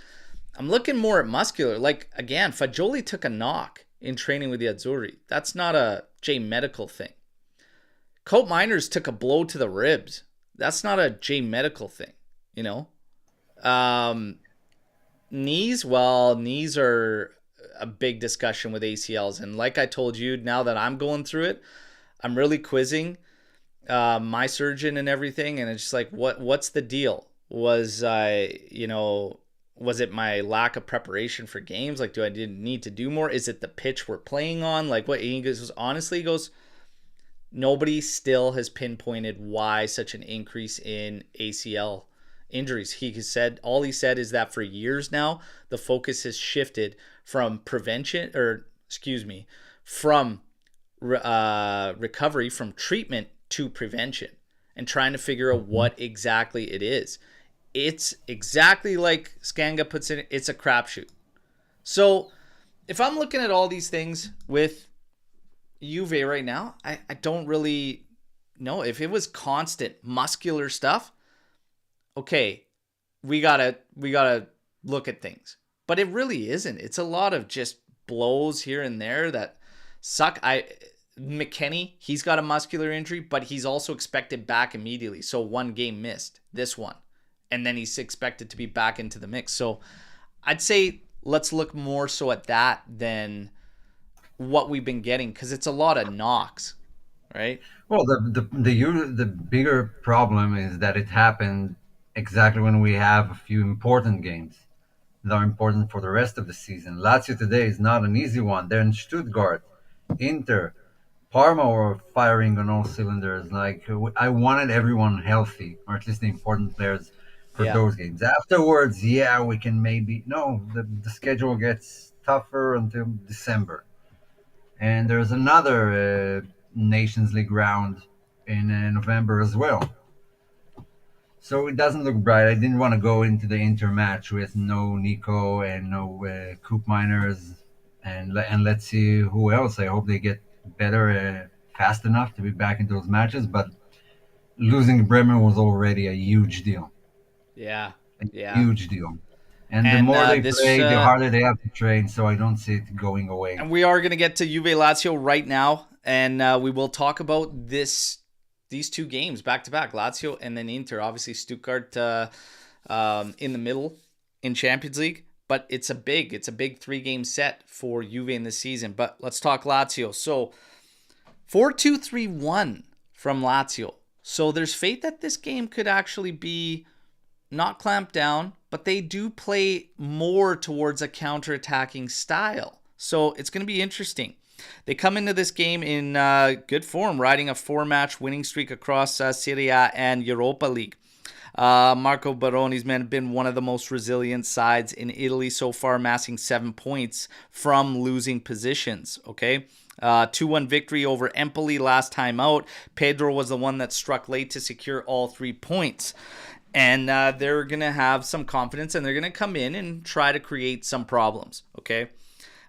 I'm looking more at muscular. Like, again, Fagioli took a knock in training with the Azzurri. That's not a J medical thing. Koopmeiners took a blow to the ribs. That's not a J medical thing, you know? Um, Knees, well, knees are a big discussion with ACLs. And like I told you, now that I'm going through it, I'm really quizzing my surgeon and everything, and it's just like, what's the deal? Was it my lack of preparation for games? Like, do I didn't need to do more? Is it the pitch we're playing on? Like, what he goes, honestly, he goes, nobody still has pinpointed why such an increase in ACL injuries. All he said is that for years now, the focus has shifted from prevention, or excuse me, from recovery, from treatment to prevention, and trying to figure out what exactly it is. It's exactly like Skanga puts it, it's a crapshoot. So if I'm looking at all these things with Juve right now, I don't really know. If it was constant muscular stuff, okay, we gotta look at things. But it really isn't. It's a lot of just blows here and there that suck. McKennie, he's got a muscular injury, but he's also expected back immediately. So 1 game missed, this one. And then he's expected to be back into the mix. So I'd say let's look more so at that than what we've been getting, because it's a lot of knocks, right? Well, the bigger problem is that it happened exactly when we have a few important games that are important for the rest of the season. Lazio today is not an easy one. They're in Stuttgart, Inter, Parma were firing on all cylinders. Like I wanted everyone healthy, or at least the important players for Yeah. those games. Afterwards, yeah, we can maybe no. The schedule gets tougher until December, and there's another Nations League round in November as well. So it doesn't look bright. I didn't want to go into the Inter match with no Nico and no Koopmeiners, and let's see who else. I hope they get better fast enough to be back in those matches. But losing Bremen was already a huge deal, Yeah, a yeah. huge deal. And the And more they this play, the harder they have to train. So I don't see it going away. and we are going to get to Juve Lazio right now, and we will talk about these two games back to back, Lazio and then Inter. Obviously, Stuttgart in the middle in Champions League, but it's a big 3 game set for Juve in this season. But let's talk Lazio. So 4-2-3-1 from Lazio. So there's faith that this game could actually be not clamped down, but they do play more towards a counter-attacking style. So it's going to be interesting. They come into this game in good form, riding a 4-match winning streak across Serie A and Europa League. Marco Baroni's men have been one of the most resilient sides in Italy so far, amassing 7 points from losing positions. Okay. 2-1 victory over Empoli last time out. Pedro was the one that struck late to secure all 3 points. And they're going to have some confidence and they're going to come in and try to create some problems. Okay.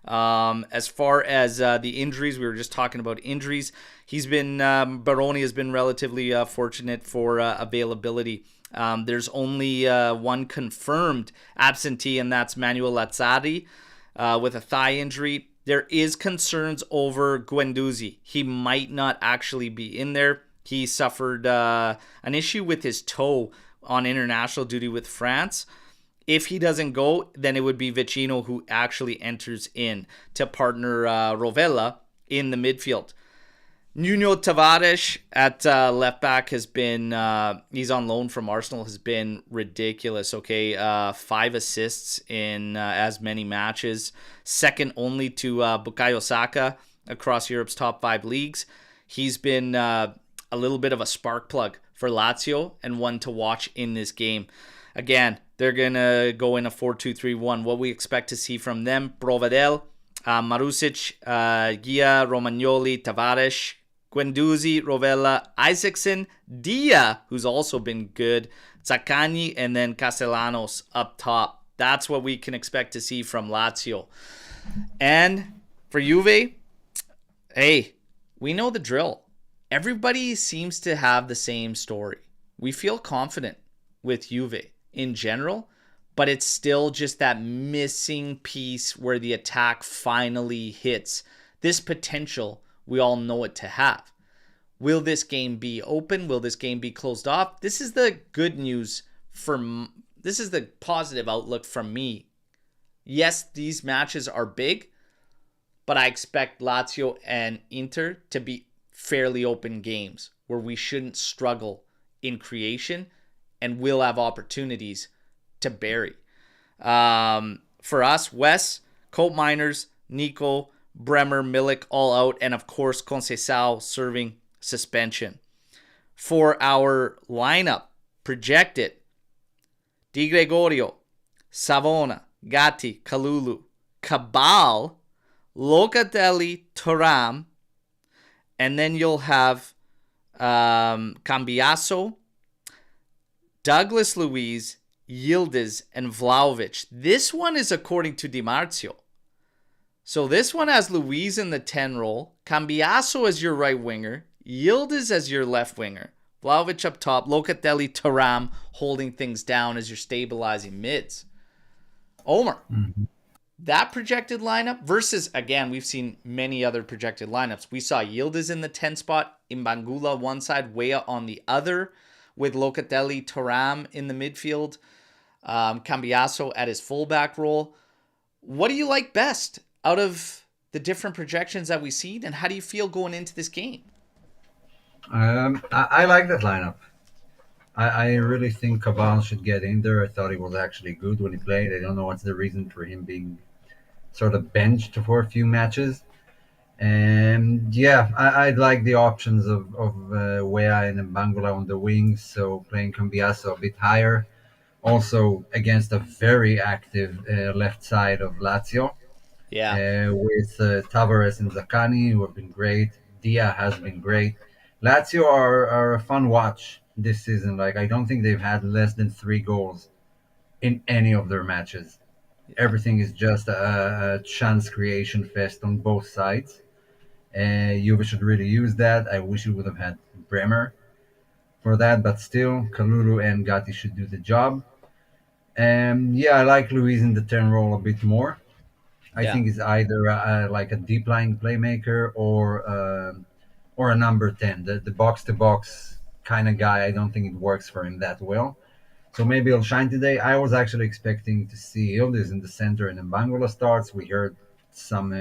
As far as the injuries, we were just talking about injuries. Baroni has been relatively fortunate for availability. There's only one confirmed absentee, and that's Manuel Lazzari with a thigh injury. There is concerns over Guendouzi. He might not actually be in there. He suffered an issue with his toe on international duty with France. If he doesn't go, then it would be Vecino who actually enters in to partner Rovella in the midfield. Nuno Tavares at left back has been, he's on loan from Arsenal, has been ridiculous, okay? 5 assists in as many matches, second only to Bukayo Saka across Europe's top 5 leagues. He's been a little bit of a spark plug for Lazio and one to watch in this game. Again, they're going to go in a 4-2-3-1. What we expect to see from them, Provedel, Marusic, Gia, Romagnoli, Tavares, Guendouzi, Rovella, Isaacson, Dia, who's also been good, Zaccagni, and then Castellanos up top. That's what we can expect to see from Lazio. And for Juve, hey, we know the drill. Everybody seems to have the same story. We feel confident with Juve in general, but it's still just that missing piece where the attack finally hits this potential we all know it to have. Will this game be open? Will this game be closed off? This is the good news this is the positive outlook from me. Yes, these matches are big, but I expect Lazio and Inter to be fairly open games where we shouldn't struggle in creation and will have opportunities to bury. For us, Wes, Koopmeiners, Nico, Bremer, Milik all out, and of course Conceição serving suspension. For our lineup, projected, Di Gregorio, Savona, Gatti, Kalulu, Cabal, Locatelli, Thuram, and then you'll have Cambiaso, Douglas Luiz, Yildiz, and Vlahovic. This one is according to Di Marzio. So this one has Luiz in the 10 role, Cambiaso as your right winger, Yildiz as your left winger, Vlahovic up top, Locatelli, Thuram holding things down as your stabilizing mids. Omer, that projected lineup versus, again, we've seen many other projected lineups. We saw Yildiz in the 10 spot, Imbangula one side, Weah on the other, with Locatelli, Thuram in the midfield, Cambiaso at his fullback role. What do you like best out of the different projections that we've seen, and how do you feel going into this game? I like that lineup. I really think Cabal should get in there. I thought he was actually good when he played. I don't know what's the reason for him being sort of benched for a few matches. And yeah, I like the options of Weah and Mbangula on the wings, so playing Cambiaso a bit higher. Also against a very active left side of Lazio, Yeah. with Tavares and Zaccagni, who have been great. Dia has been great. Lazio are a fun watch. this season. Like, I don't think they've had less than 3 goals in any of their matches. Yeah. Everything is just a chance creation fest on both sides. Juve should really use that. I wish we would have had Bremer for that, but still, Kalulu and Gatti should do the job. Yeah, I like Luis in the 10 role a bit more. I Yeah. think he's either like a deep line playmaker or a number 10, the box to box kind of guy. I don't think it works for him that well. So maybe he'll shine today. I was actually expecting to see Ildiz in the center and Mbangula starts. We heard some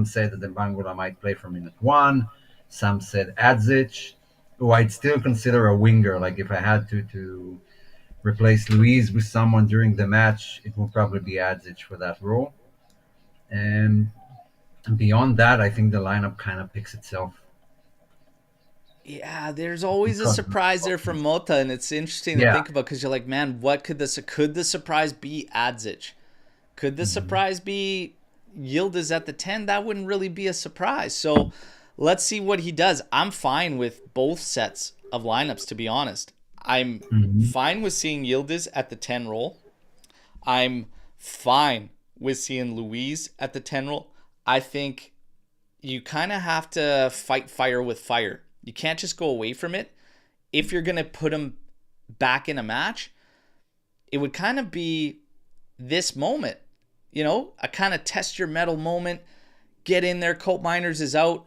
said that Mbangula might play from minute one. Some said Adzic, who I'd still consider a winger. Like if I had to replace Luis with someone during the match, it will probably be Adzic for that role. And beyond that, I think the lineup kind of picks itself. Yeah, there's always a Because surprise there from Motta, and it's interesting to yeah, think about because you're like, man, what could the surprise be Adzic? Could the mhm. surprise be Yildiz at the 10? That wouldn't really be a surprise. So let's see what he does. I'm fine with both sets of lineups, to be honest. I'm Mhm. fine with seeing Yildiz at the 10 role. I'm fine with seeing Luis at the 10 role. I think you kind of have to fight fire with fire. You can't just go away from it. If you're going to put him back in a match, it would kind of be this moment, a kind of test your metal moment. Get in there. Koopmeiners is out.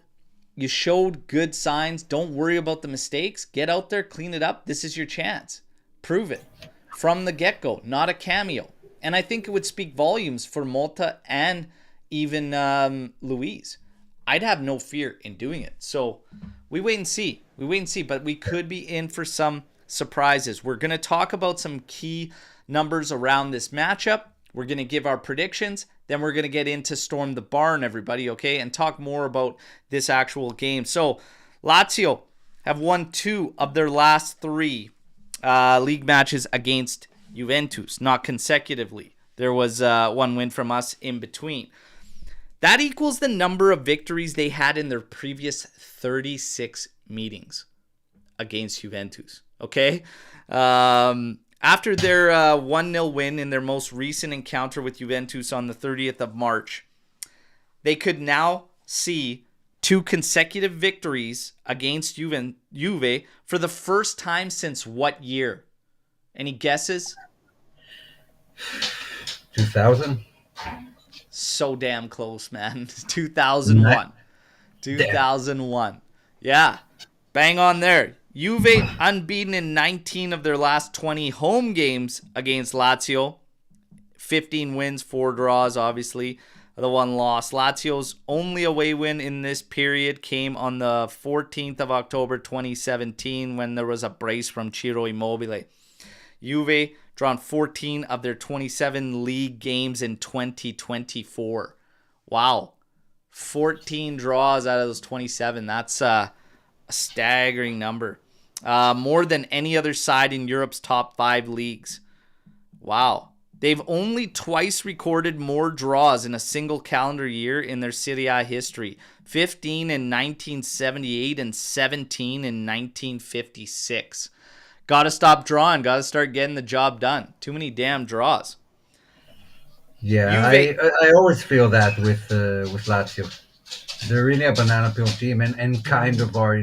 You showed good signs. Don't worry about the mistakes. Get out there, clean it up. This is your chance. Prove it from the get-go, not a cameo. And I think it would speak volumes for Motta and even Luis. I'd have no fear in doing it. So we wait and see. But we could be in for some surprises. We're going to talk about some key numbers around this matchup. We're going to give our predictions. Then we're going to get into Storm the Barn, everybody, okay? And talk more about this actual game. So Lazio have won 2 of their last 3 league matches against Juventus, not consecutively. There was 1 win from us in between. That equals the number of victories they had in their previous 36 meetings against Juventus. Okay? After their 1-0 win in their most recent encounter with Juventus on the 30th of March, they could now see 2 consecutive victories against Juve for the first time since what year? Any guesses? 2000. So damn close, man. Ni- 2001. Damn. 2001. Yeah. Bang on there. Juve unbeaten in 19 of their last 20 home games against Lazio. 15 wins, 4 draws, obviously. The 1 loss. Lazio's only away win in this period came on the 14th of October 2017 when there was a brace from Ciro Immobile. Juve drawn 14 of their 27 league games in 2024. Wow. 14 draws out of those 27. That's a staggering number. More than any other side in Europe's top 5 leagues. Wow. They've only twice recorded more draws in a single calendar year in their Serie A history. 15 in 1978 and 17 in 1956. Got to stop drawing. Got to start getting the job done. Too many damn draws. Yeah, Juve. I always feel that with Lazio. They're really a banana peel team and kind of are,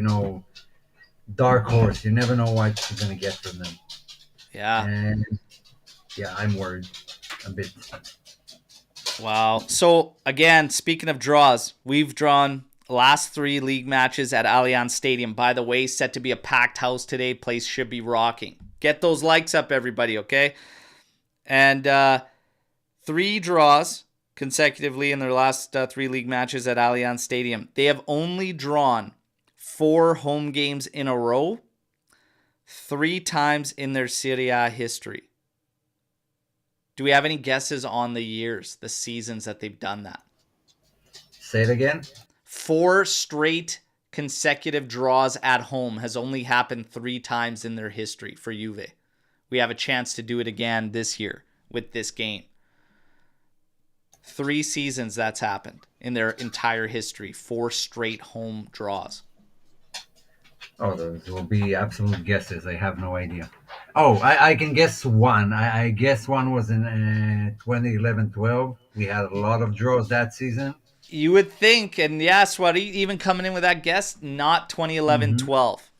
dark horse. You never know what you're gonna get from them. Yeah. And yeah, I'm worried a bit. Wow. So, again, speaking of draws, we've drawn last 3 league matches at Allianz Stadium. By the way, set to be a packed house today. Place should be rocking. Get those likes up, everybody, okay? And 3 draws consecutively in their last 3 league matches at Allianz Stadium. They have only drawn 4 home games in a row 3 times in their Serie A history. Do we have any guesses on the years, the seasons that they've done that? Say it again. 4 straight consecutive draws at home has only happened 3 times in their history for Juve. We have a chance to do it again this year with this game. 3 seasons that's happened in their entire history. 4 straight home draws. Oh, those will be absolute guesses. I have no idea. Oh, I can guess one. I guess one was in 2011-12. We had a lot of draws that season. You would think, and yes, what even coming in with that guess, not 2011 Hmm. 12.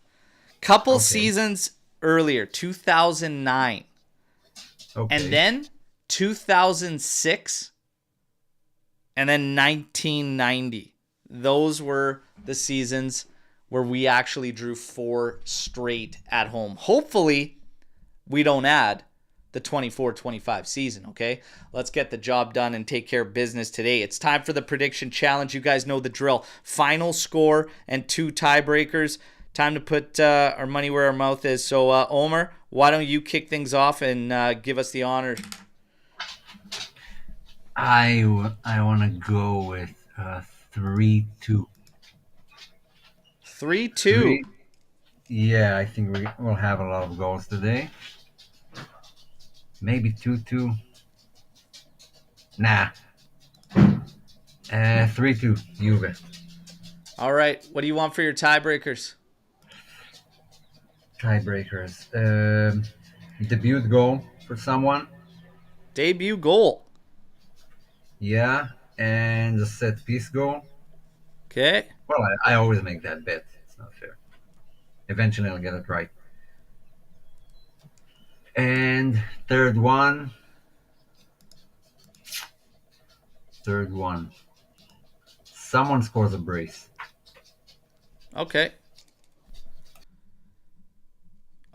Couple Okay. seasons earlier, 2009, and Okay. then 2006, and then 1990. Those were the seasons where we actually drew 4 straight at home. Hopefully, we don't add the 24-25 season, okay? Let's get the job done and take care of business today. It's time for the prediction challenge. You guys know the drill. Final score and 2 tiebreakers. Time to put our money where our mouth is. So, Omer, why don't you kick things off and give us the honor? I want to go with 3-2. 3-2. 3. Yeah, I think we'll have a lot of goals today. Maybe 2-2. Nah. 3-2. Juve. All right. What do you want for your tiebreakers? Tiebreakers. Debut goal for someone. Debut goal. Yeah, and the set piece goal. Okay. Well, I always make that bet. It's not fair. Eventually, I'll get it right. And third one. Third one. Someone scores a brace. Okay.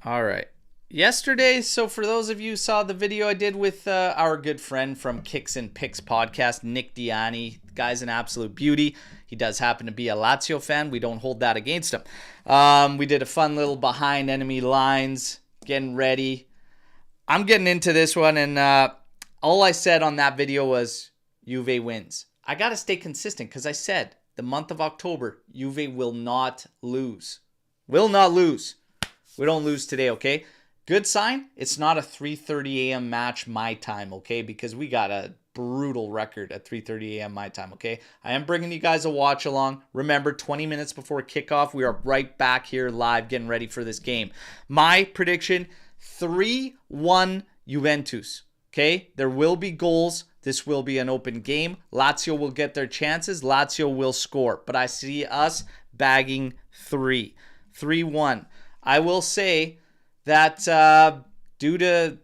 All right. Yesterday, so for those of you who saw the video I did with our good friend from Kicks and Picks podcast, Nick Diani, the guy's an absolute beauty. He does happen to be a Lazio fan. We don't hold that against him. We did a fun little behind enemy lines, getting ready. I'm getting into this one, and all I said on that video was Juve wins. I got to stay consistent because I said the month of October, Juve will not lose. Will not lose. We don't lose today, okay? Good sign, it's not a 3:30 a.m. match my time, okay? Because we got a brutal record at 3:30 a.m. my time, okay? I am bringing you guys a watch along. Remember, 20 minutes before kickoff, we are right back here live getting ready for this game. My prediction, 3-1 Juventus, okay? There will be goals. This will be an open game. Lazio will get their chances. Lazio will score. But I see us bagging 3. 3-1. I will say that due to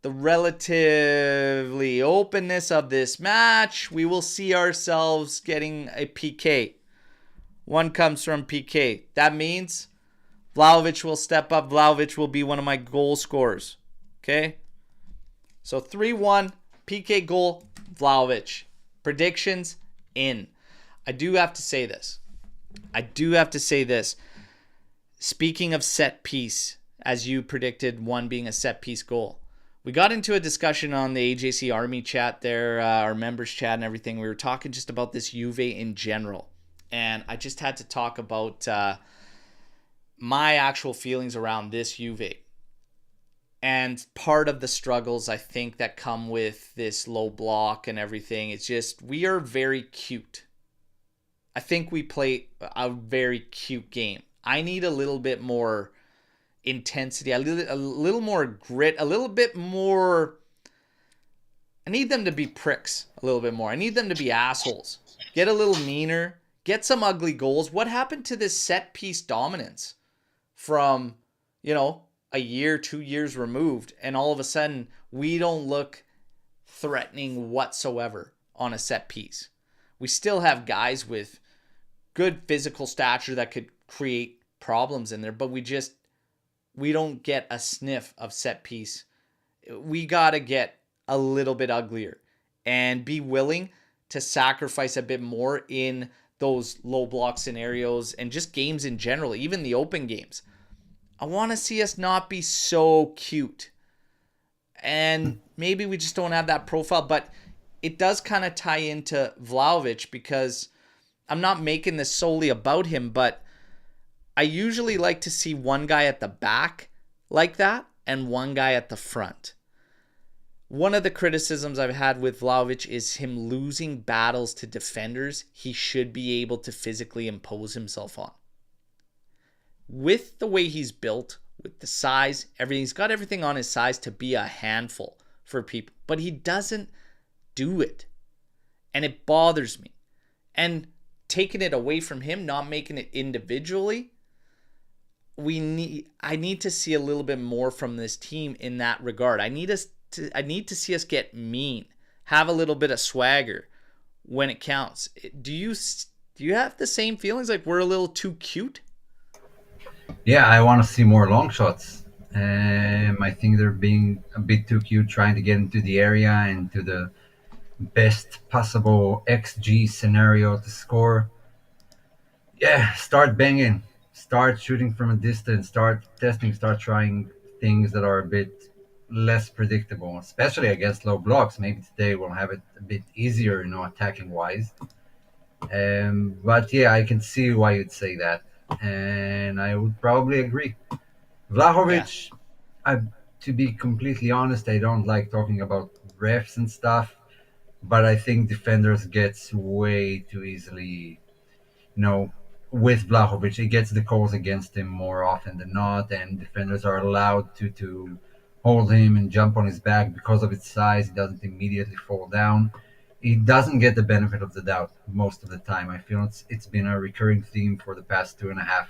the relatively openness of this match, we will see ourselves getting a PK. One comes from PK. That means Vlahovic will step up. Vlahovic will be one of my goal scorers. Okay? So 3-1, PK goal, Vlahovic. Predictions in. I do have to say this. Speaking of set piece, as you predicted, one being a set piece goal, we got into a discussion on the AJC Army chat there, our members chat and everything. We were talking just about this Juve in general. And I just had to talk about my actual feelings around this Juve. And part of the struggles, I think, that come with this low block and everything, it's just we are very cute. I think we play a very cute game. I need a little bit more intensity, a little more grit, a little bit more. I need them to be pricks a little bit more. I need them to be assholes. Get a little meaner. Get some ugly goals. What happened to this set piece dominance from, a year, 2 years removed, and all of a sudden we don't look threatening whatsoever on a set piece? We still have guys with good physical stature that could create problems in there, but we don't get a sniff of set piece. We got to get a little bit uglier and be willing to sacrifice a bit more in those low block scenarios and just games in general, even the open games. I want to see us not be so cute. And maybe we just don't have that profile, but it does kind of tie into Vlahovic because I'm not making this solely about him, but I usually like to see one guy at the back like that and one guy at the front. One of the criticisms I've had with Vlahovic is him losing battles to defenders he should be able to physically impose himself on. with the way he's built, with the size, everything, he's got everything on his size to be a handful for people, but he doesn't do it. And it bothers me. And taking it away from him, not making it individually, I need to see a little bit more from this team in that regard. I need to see us get mean, have a little bit of swagger when it counts. Do you have the same feelings, like we're a little too cute? Yeah, I want to see more long shots. I think they're being a bit too cute, trying to get into the area and to the best possible XG scenario to score. Yeah, start banging, start shooting from a distance, start testing, start trying things that are a bit less predictable, especially against low blocks. Maybe today we'll have it a bit easier, attacking wise. But yeah, I can see why you'd say that, and I would probably agree. Yeah. Vlahovic, I, to be completely honest, I don't like talking about refs and stuff, but I think defenders gets way too easily, you know, with Vlahovic, he gets the calls against him more often than not, and defenders are allowed to hold him and jump on his back because of his size. He doesn't immediately fall down. He doesn't get the benefit of the doubt most of the time. I feel it's been a recurring theme for the past 2.5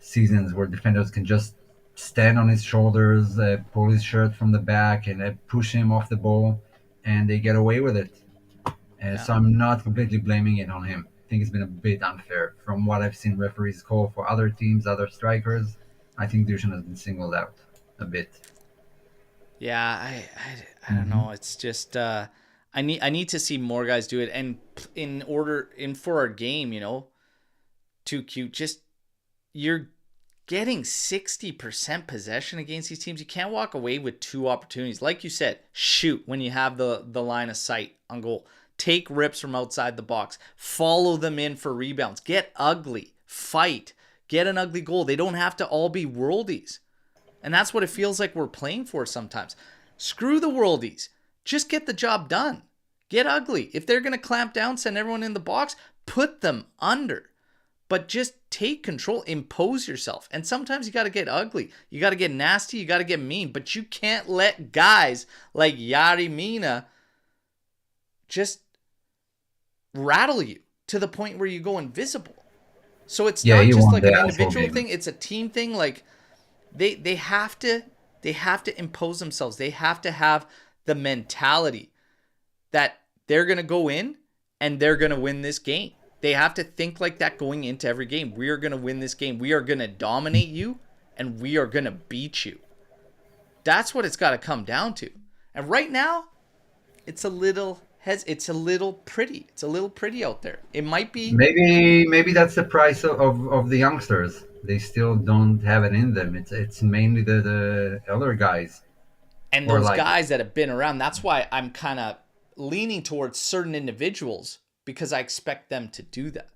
seasons where defenders can just stand on his shoulders, pull his shirt from the back, and push him off the ball, and they get away with it. Yeah. So I'm not completely blaming it on him. I think it's been a bit unfair from what I've seen referees call for other teams, other strikers. I think Dushan has been singled out a bit. Yeah, I don't know. It's just I need to see more guys do it, and for our game, too cute. Just you're getting 60% possession against these teams. You can't walk away with two opportunities. Like you said, shoot when you have the line of sight on goal. Take rips from outside the box. Follow them in for rebounds. Get ugly. Fight. Get an ugly goal. They don't have to all be worldies. And that's what it feels like we're playing for sometimes. Screw the worldies. Just get the job done. Get ugly. If they're going to clamp down, send everyone in the box, put them under. But just take control, impose yourself. And sometimes you got to get ugly. You got to get nasty. You got to get mean. But you can't let guys like Yari Mina just rattle you to the point where you go invisible. So it's not just like an individual thing. It's a team thing. Like they have to impose themselves. They have to have the mentality that they're going to go in and they're going to win this game. They have to think like that going into every game. We are going to win this game. We are going to dominate you, and we are going to beat you. That's what it's got to come down to. And right now, it's a little pretty. It's a little pretty out there. It might be. Maybe that's the price of the youngsters. They still don't have it in them. It's mainly the elder guys. And those guys that have been around. That's why I'm kind of leaning towards certain individuals, because I expect them to do that.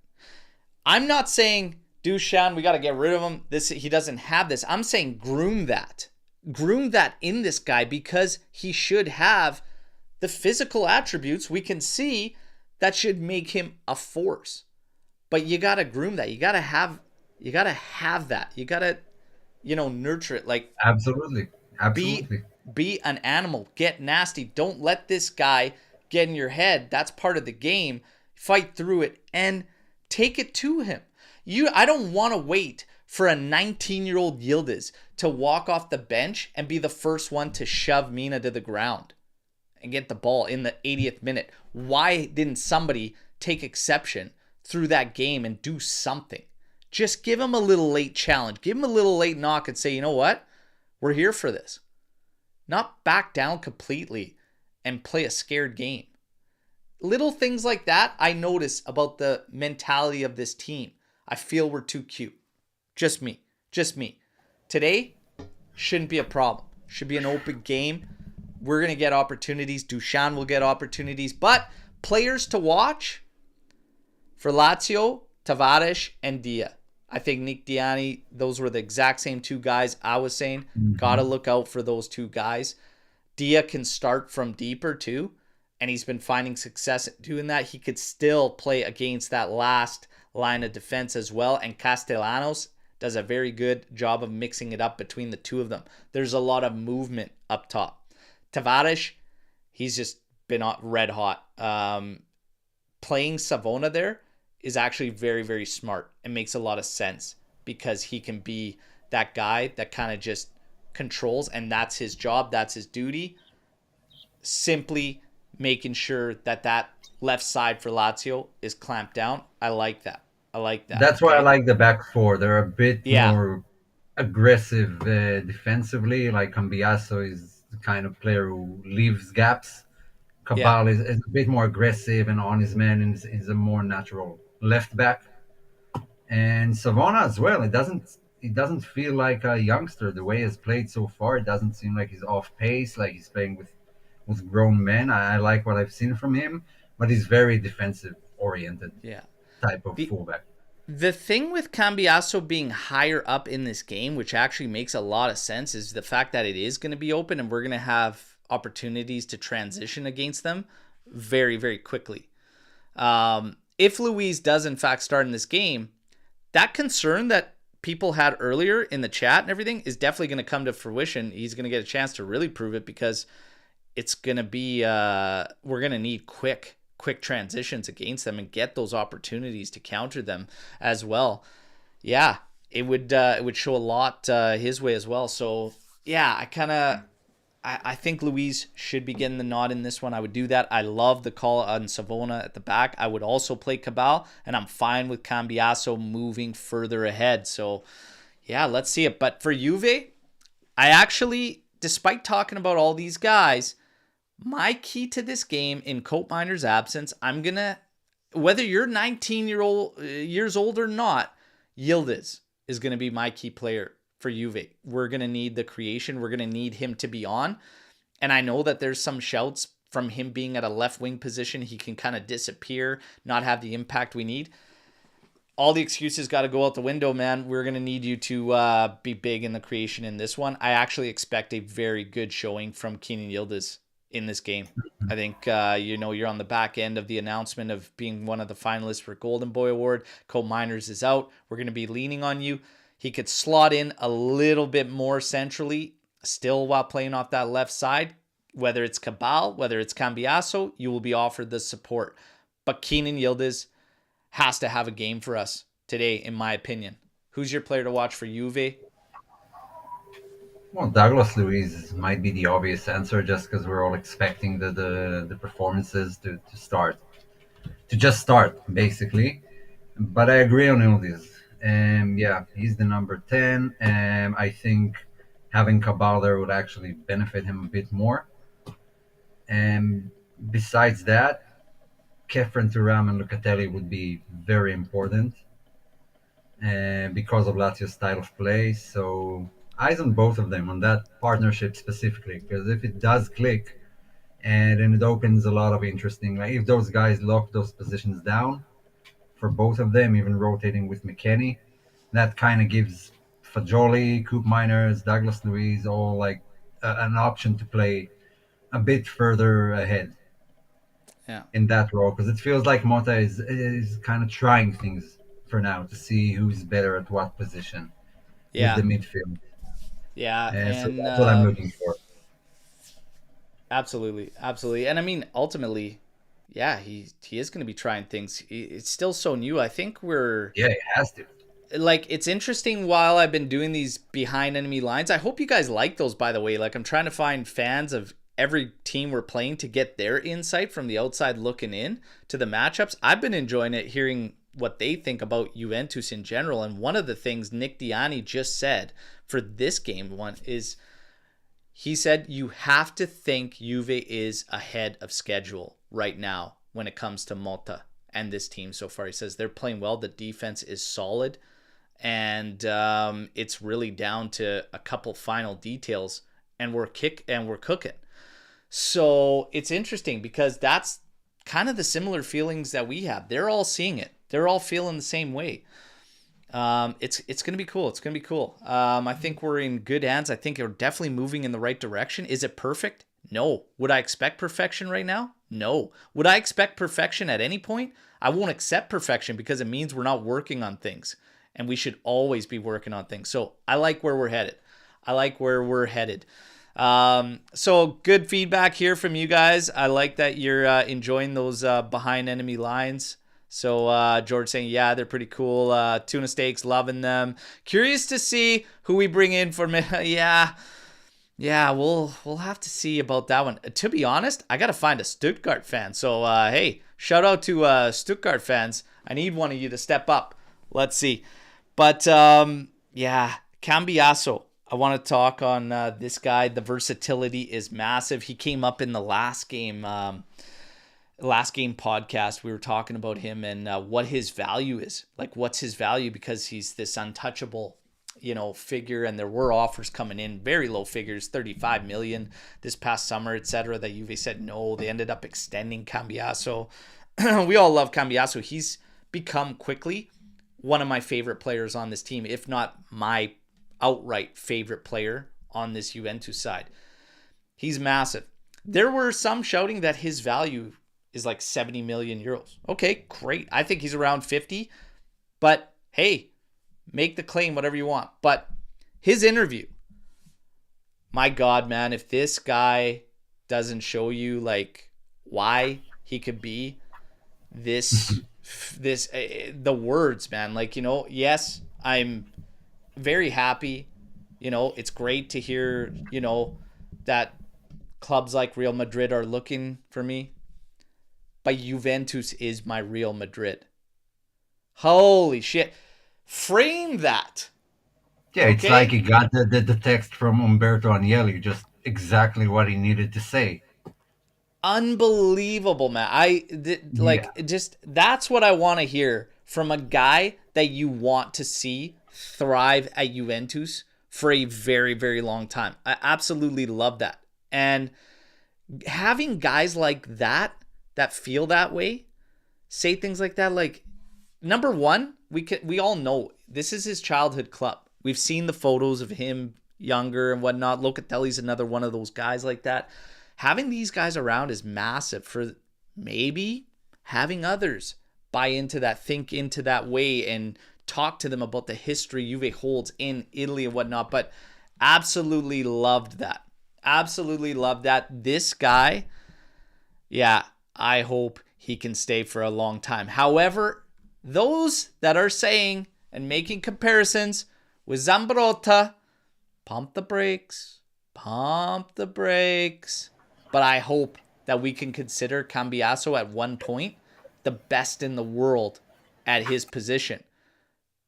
I'm not saying Dushan, we got to get rid of him. He doesn't have this. I'm saying groom that in this guy, because he should have the physical attributes we can see that should make him a force. But you got to groom that. You got to have that. You got to, nurture it. Like absolutely. Be an animal. Get nasty. Don't let this guy get in your head. That's part of the game. Fight through it and take it to him. I don't want to wait for a 19-year-old Yildiz to walk off the bench and be the first one to shove Mina to the ground and get the ball in the 80th minute. Why didn't somebody take exception through that game and do something? Just give him a little late challenge. Give him a little late knock and say, you know what? We're here for this. Not back down completely and play a scared game. Little things like that I notice about the mentality of this team. I feel we're too cute. Just me. Today shouldn't be a problem. Should be an open game. We're going to get opportunities. Dushan will get opportunities. But players to watch for Lazio, Tavares and Dia. I think Nick Diani, those were the exact same two guys I was saying. Got to look out for those two guys. Dia can start from deeper too, and he's been finding success at doing that. He could still play against that last line of defense as well. And Castellanos, does a very good job of mixing it up between the two of them. There's a lot of movement up top. Tavares, he's just been red hot. Playing Savona there is actually very, very smart and makes a lot of sense because he can be that guy that kind of just controls, and that's his job, that's his duty. Simply making sure that left side for Lazio is clamped down. I like that. That's why I Okay? like the back four. They're a bit Yeah, more aggressive defensively. Like Cambiaso is the kind of player who leaves gaps. yeah, Cabal is a bit more aggressive and on his man, and is a more natural left back. And Savona as well. It doesn't feel like a youngster the way he's played so far. It doesn't seem like he's off pace, like he's playing with grown men. I like what I've seen from him, but he's very defensive oriented yeah. type of The fullback. the thing with Cambiaso being higher up in this game, which actually makes a lot of sense, is the fact that it is going to be open and we're going to have opportunities to transition against them very, very quickly. If Luis does in fact start in this game, that concern that people had earlier in the chat and everything is definitely going to come to fruition. He's going to get a chance to really prove it because it's going to be we're going to need quick transitions against them and get those opportunities to counter them as well. Yeah, it would show a lot his way as well. So yeah, I think Luis should be getting the nod in this one. I would do that. I love the call on Savona at the back. I would also play Cabal, and I'm fine with Cambiaso moving further ahead. So yeah, let's see it. But for Juve, I actually, despite talking about all these guys, my key to this game in Koopmeiners' absence, I'm going to, whether you're 19 years old or not, Yildiz is going to be my key player for Juve. We're going to need the creation. We're going to need him to be on. And I know that there's some shouts from him being at a left wing position. He can kind of disappear, not have the impact we need. All the excuses got to go out the window, man. We're going to need you to be big in the creation in this one. I actually expect a very good showing from Kenan Yildiz in this game. I think, you're on the back end of the announcement of being one of the finalists for Golden Boy Award. Koopmeiners is out. We're going to be leaning on you. He could slot in a little bit more centrally, still while playing off that left side. Whether it's Cabal, whether it's Cambiaso, you will be offered the support. But Kenan Yildiz has to have a game for us today, in my opinion. Who's your player to watch for Juve? Well, Douglas Luiz might be the obvious answer, just because we're all expecting the performances to just start basically. But I agree on all this. Yeah, he's the number 10. I think having Cabal there would actually benefit him a bit more. And besides that, Kefren Turam and Locatelli would be very important because of Lazio's style of play. So eyes on both of them, on that partnership specifically, because if it does click, and then it opens a lot of interesting, like if those guys lock those positions down for both of them, even rotating with McKennie, that kind of gives Fagioli, Koopmeiners, Douglas Luiz all like an option to play a bit further ahead Yeah. in that role, because it feels like Motta is kind of trying things for now to see who's better at what position with the Yeah. midfield. Yeah. So And that's what I'm looking for. absolutely. Absolutely. And I mean, ultimately, yeah, he is going to be trying things. It's still so new. I think we're Yeah, it has to. like, it's interesting while I've been doing these behind enemy lines. I hope you guys like those, by the way. Like, I'm trying to find fans of every team we're playing to get their insight from the outside looking in to the matchups. I've been enjoying it, hearing what they think about Juventus in general. And one of the things Nick Diani just said for this game one is he said you have to think Juve is ahead of schedule right now when it comes to Motta and this team so far. He says they're playing well. The defense is solid. And it's really down to a couple final details, and we're cooking. So it's interesting because that's kind of the similar feelings that we have. They're all seeing it. They're all feeling the same way. It's gonna be cool. It's gonna be cool. I think we're in good hands. I think we're definitely moving in the right direction. Is it perfect? No. Would I expect perfection right now? No. Would I expect perfection at any point? I won't accept perfection because it means we're not working on things. and we should always be working on things. So I like where we're headed. I like where we're headed. So good feedback here from you guys. I like that you're enjoying those behind enemy lines. So George saying, yeah, they're pretty cool. Tuna steaks, loving them. Curious to see who we bring in for me. Yeah, we'll have to see about that one. To be honest, I gotta find a Stuttgart fan. So hey, shout out to Stuttgart fans. I need one of you to step up. Let's see. But yeah, Cambiaso. I want to talk on this guy. The versatility is massive. He came up in the last game podcast. We were talking about him and what his value is. Like, what's his value? Because he's this untouchable, figure. And there were offers coming in, very low figures, 35 million this past summer, etc. That Juve said no. They ended up extending Cambiaso. We all love Cambiaso. He's become quickly one of my favorite players on this team, if not my outright favorite player on this Juventus side. He's massive. There were some shouting that his value is like 70 million euros. Okay, great. I think he's around 50. But hey, make the claim whatever you want. But his interview, my God, man, if this guy doesn't show you like why he could be this the words, man, like, yes, I'm very happy. It's great to hear, that clubs like Real Madrid are looking for me. But Juventus is my Real Madrid. Holy shit. Frame that. Yeah, it's like he got the text from Umberto Agnelli, just exactly what he needed to say. Unbelievable, man. Just that's what I want to hear from a guy that you want to see thrive at Juventus for a very, very long time. I absolutely love that. And having guys like that feel that way, say things like that, like, number one, we all know this is his childhood club. We've seen the photos of him younger and whatnot. Locatelli's another one of those guys like that. Having these guys around is massive for maybe having others buy into that, think into that way, and talk to them about the history Juve holds in Italy and whatnot. But absolutely loved that. Absolutely loved that. This guy, yeah, I hope he can stay for a long time. However, those that are saying and making comparisons with Zambrotta, pump the brakes. Pump the brakes. But I hope that we can consider Cambiaso at one point the best in the world at his position.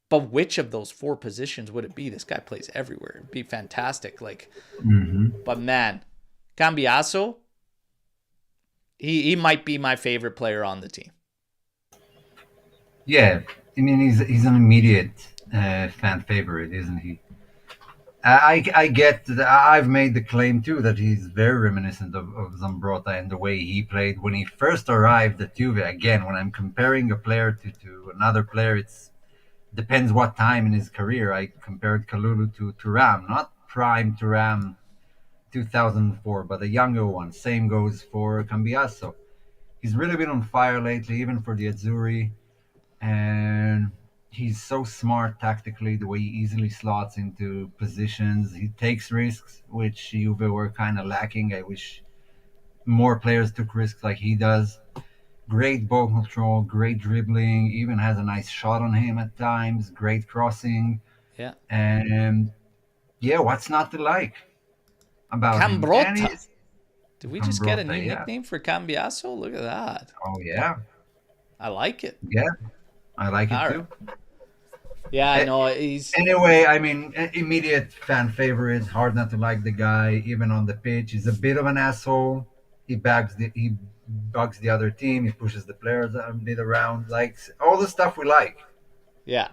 But which of those four positions would it be? This guy plays everywhere. It'd be fantastic. But man, Cambiaso, he might be my favorite player on the team. Yeah, I mean, he's an immediate fan favorite, isn't he? I get that. I've made the claim too that he's very reminiscent of Zambrotta and the way he played when he first arrived at Juve. Again, when I'm comparing a player to another player, it's depends what time in his career. I compared Kalulu to Thuram, not prime Thuram 2004, but a younger one. Same goes for Cambiaso. He's really been on fire lately, even for the Azzurri, and he's so smart tactically, the way he easily slots into positions. He takes risks, which Juve were kind of lacking. I wish more players took risks like he does. Great ball control, great dribbling, even has a nice shot on him at times, great crossing. Yeah. And yeah, what's not to like about Cambrotta. him? Did we just get a new nickname for Cambiaso? Look at that. Oh, yeah. I like it. Yeah, I like it All too. Right. Yeah, I know. He's Anyway, I mean, immediate fan favorite. Hard not to like the guy, even on the pitch. He's a bit of an asshole. He bugs the other team. He pushes the players a bit around, like all the stuff we like. Yeah,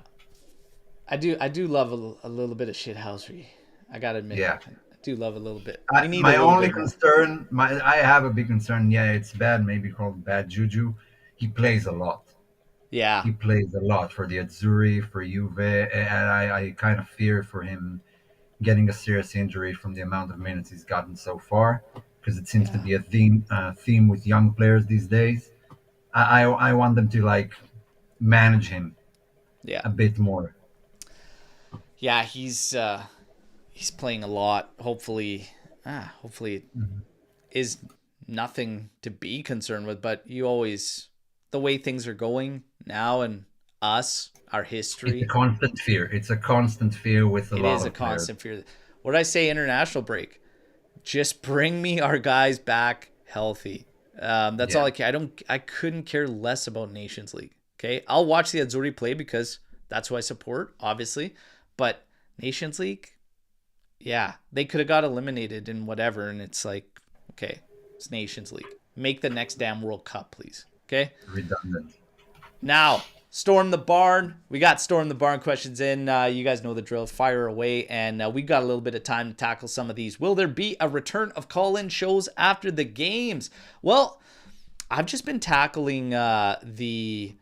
I do love a little bit of shithousery. I gotta admit. Yeah, I do love a little bit. My only concern, I have a big concern. Yeah, it's bad. Maybe called bad juju. He plays a lot. Yeah, he plays a lot for the Azzurri, for Juve, and I kind of fear for him getting a serious injury from the amount of minutes he's gotten so far, because it seems to be a theme with young players these days. I want them to like manage him a bit more. Yeah, he's playing a lot. Hopefully it Mhm. is nothing to be concerned with. But you always, the way things are going now, and us, our It's a history, constant fear. It's a constant fear with a it lot is a of players. constant fear. What did I say? International break. Just bring me our guys back healthy. That's all Yeah. I care. I couldn't care less about Nations League. Okay, I'll watch the Azzurri play because that's who I support, obviously. But Nations League, yeah, they could have got eliminated in whatever, and it's like, okay, it's Nations League. Make the next damn World Cup, please. Okay. Redundant. Now, Storm the Barn. We got Storm the Barn questions in. You guys know the drill. Fire away. And we got a little bit of time to tackle some of these. Will there be a return of call in shows after the games? Well, I've just been tackling the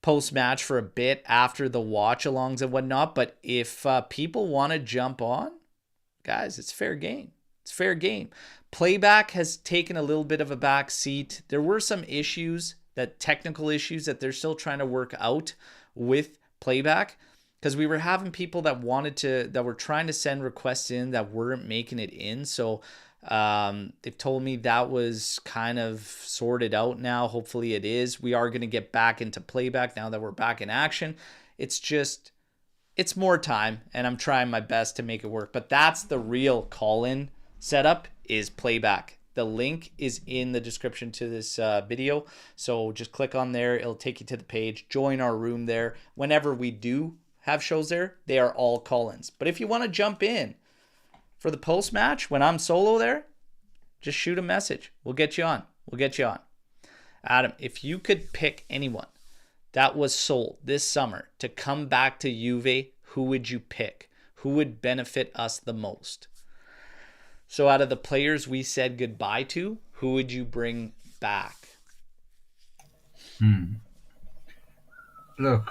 post match for a bit after the watch alongs and whatnot. But if people want to jump on, guys, it's fair game. It's fair game. Playback has taken a little bit of a back seat. There were some issues, that technical issues that they're still trying to work out with playback, because we were having people that were trying to send requests in that weren't making it in. So they've told me that was kind of sorted out now. Hopefully it is. We are going to get back into playback now that we're back in action. It's just, it's more time, and I'm trying my best to make it work. But that's the real call-in setup, is playback. The link is in the description to this video. So just click on there. It'll take you to the page. Join our room there. Whenever we do have shows there, they are all call-ins. But if you want to jump in for the post-match when I'm solo there, just shoot a message. We'll get you on. We'll get you on. Adam, if you could pick anyone that was sold this summer to come back to Juve, who would you pick? Who would benefit us the most? So out of the players we said goodbye to, who would you bring back? Hmm. Look,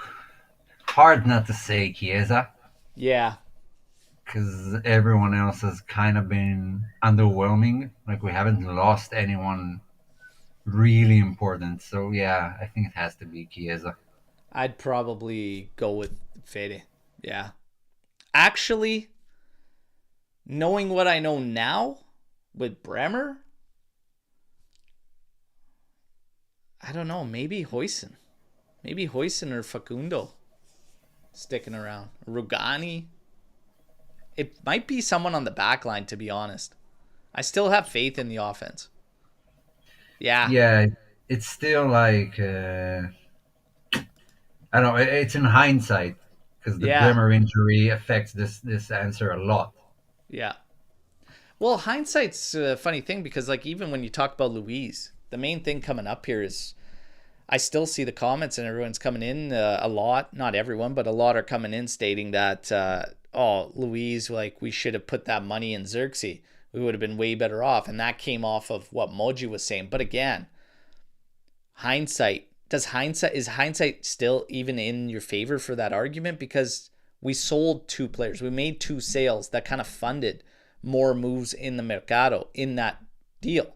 hard not to say Chiesa, Yeah, because everyone else has kind of been underwhelming. Like, we haven't lost anyone really important. So yeah, I think it has to be Chiesa. I'd probably go with Fede. Yeah. Actually, knowing what I know now with Bremer, I don't know. Maybe Hoysen. Maybe Hoysen or Facundo sticking around. Rugani. It might be someone on the back line, to be honest. I still have faith in the offense. Yeah. Yeah, it's still like I don't know. It's in hindsight because the Yeah. Bremer injury affects this answer a lot. Yeah. Well, hindsight's a funny thing because, like, even when you talk about Louise, the main thing coming up here is I still see the comments and everyone's coming in a lot. Not everyone, but a lot are coming in stating that, oh, Louise, like, we should have put that money in Xerxes. We would have been way better off. And that came off of what Moggi was saying. But again, hindsight, is hindsight still even in your favor for that argument? Because we sold two players. We made two sales that kind of funded more moves in the mercado in that deal.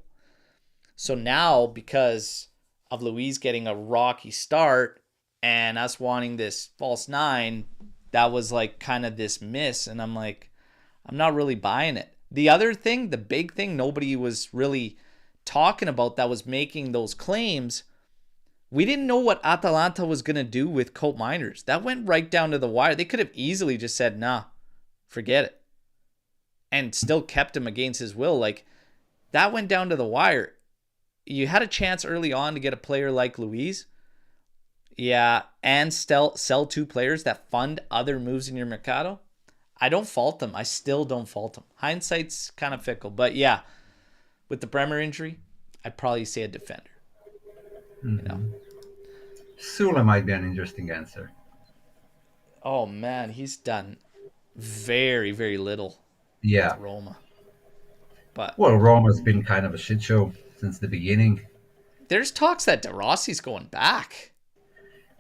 So now, because of Luis getting a rocky start and us wanting this false nine, that was like kind of this miss. And I'm like, I'm not really buying it. The other thing, the big thing nobody was really talking about that was making those claims, we didn't know what Atalanta was going to do with Koopmeiners. That went right down to the wire. They could have easily just said, nah, forget it, and still kept him against his will. Like, that went down to the wire. You had a chance early on to get a player like Luis. Yeah, and still sell two players that fund other moves in your mercado. I don't fault them. I still don't fault them. Hindsight's kind of fickle. But yeah, with the Bremer injury, I'd probably say a defender. You know. Hmm. Sula might be an interesting answer. Oh man, he's done very, very little with Yeah. Roma. But Well, Roma's been kind of a shit show since the beginning. there's talks that De Rossi's going back.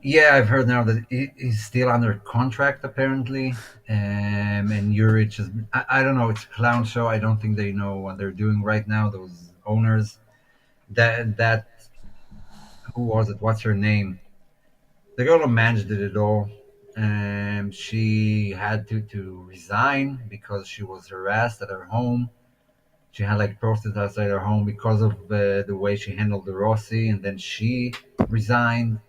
Yeah, I've heard now that he's still under contract apparently, and Juric is. I don't know. It's a clown show. I don't think they know what they're doing right now. Those owners. That who was it? What's her name? The girl who managed it all. She had to resign because she was harassed at her home. She had like protests outside her home because of the way she handled the Rossi, and then she resigned.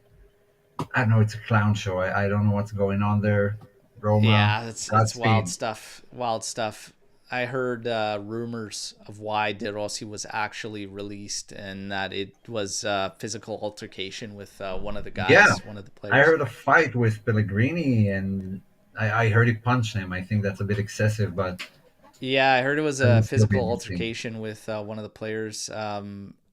I don't know. It's a clown show. I don't know what's going on there. Roma, Yeah, it's wild Godspeed. stuff. Wild stuff. I heard rumors of why De Rossi was actually released, and that it was physical altercation with one of the Yeah, guys, one of the I players. heard a fight with Pellegrini, and I heard he punched him. I think that's a bit excessive, but Yeah, I heard it was it a would still be physical interesting. altercation with one of the players.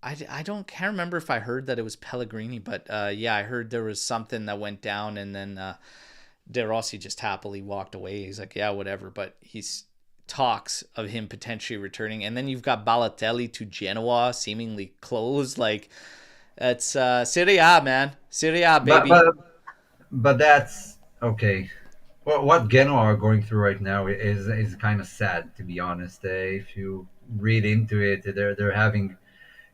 I don't can't remember if I heard that it was Pellegrini, but yeah, I heard there was something that went down, and then De Rossi just happily walked away. He's like, yeah, whatever. But he's talks of him potentially returning, and then you've got Balotelli to Genoa, seemingly closed. Like it's Serie A, man, Serie A, But baby. but but that's okay. Well, what Genoa are going through right now is kind of sad, to be honest. If you read into it, they're having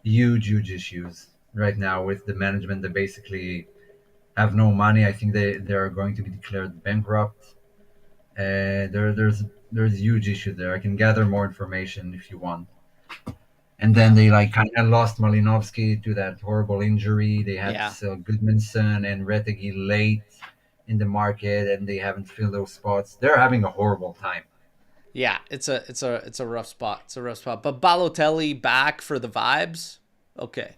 huge issues right now with the management. They basically have no money. I think they are going to be declared bankrupt. There's huge issue there. I can gather more information if you want. And then Yeah, they like kind of lost Malinovsky to that horrible injury. They had to yeah, sell Goodmanson and Retegui late in the market, and they haven't filled those spots. They're having a horrible time. yeah. It's a rough spot. It's a rough spot. But Balotelli back for the vibes. Okay.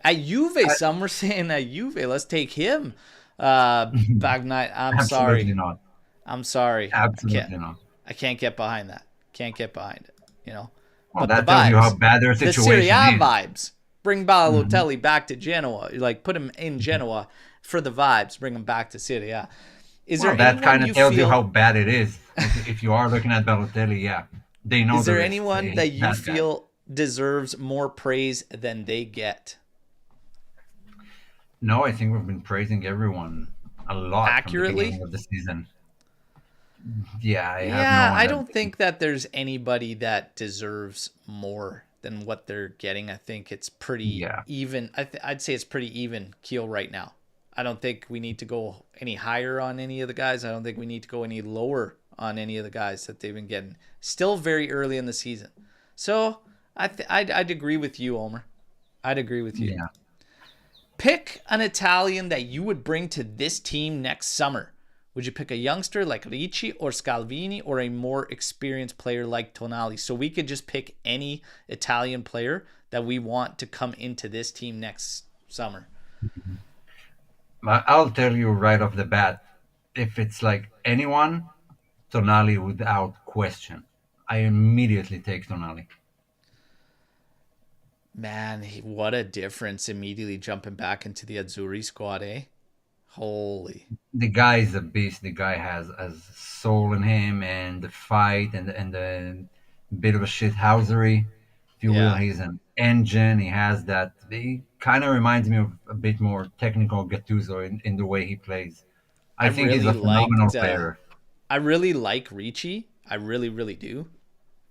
At Juve, I, some were saying at Juve, let's take him. Bagnite, I'm Absolutely sorry. not. I'm sorry. Absolutely not. I can't get behind that. Can't get behind it. You know. Well, But the that tells you how vibes, bad their the Serie A situation is. vibes. Bring Mhm. Balotelli back to Genoa. Like put him in Genoa for the vibes. Bring him back to Serie A. Is Well, there that anyone kind of you tells you how feel? bad it is. If you are looking at Balotelli, yeah, they know Is the there risks. anyone He's that you that bad. feel deserves more praise than they get? No, I think we've been praising everyone a lot from the beginning Accurately? of the season. Yeah, I have no Yeah, one I that. don't think that there's anybody that deserves more than what they're getting. I think it's pretty Yeah, even. I'd say it's pretty even keel right now. I don't think we need to go any higher on any of the guys. I don't think we need to go any lower on any of the guys that they've been getting. Still very early in the season. So I'd agree with you, Omer. I'd agree with you. yeah. Pick an Italian that you would bring to this team next summer. Would you pick a youngster like Ricci or Scalvini or a more experienced player like Tonali? So we could just pick any Italian player that we want to come into this team next summer. I'll tell you right off the bat, if it's like anyone, Tonali without question. I immediately take Tonali. Man, what a difference immediately jumping back into the Azzurri squad, eh? Holy. The guy is a beast. The guy has soul in him, and the fight and the bit of a shithousery, if you will. Yeah. He's an engine. He has that. He kind of reminds me of a bit more technical Gattuso in the way he plays. I I think he's really a phenomenal liked player. I really like Ricci. I really, really do.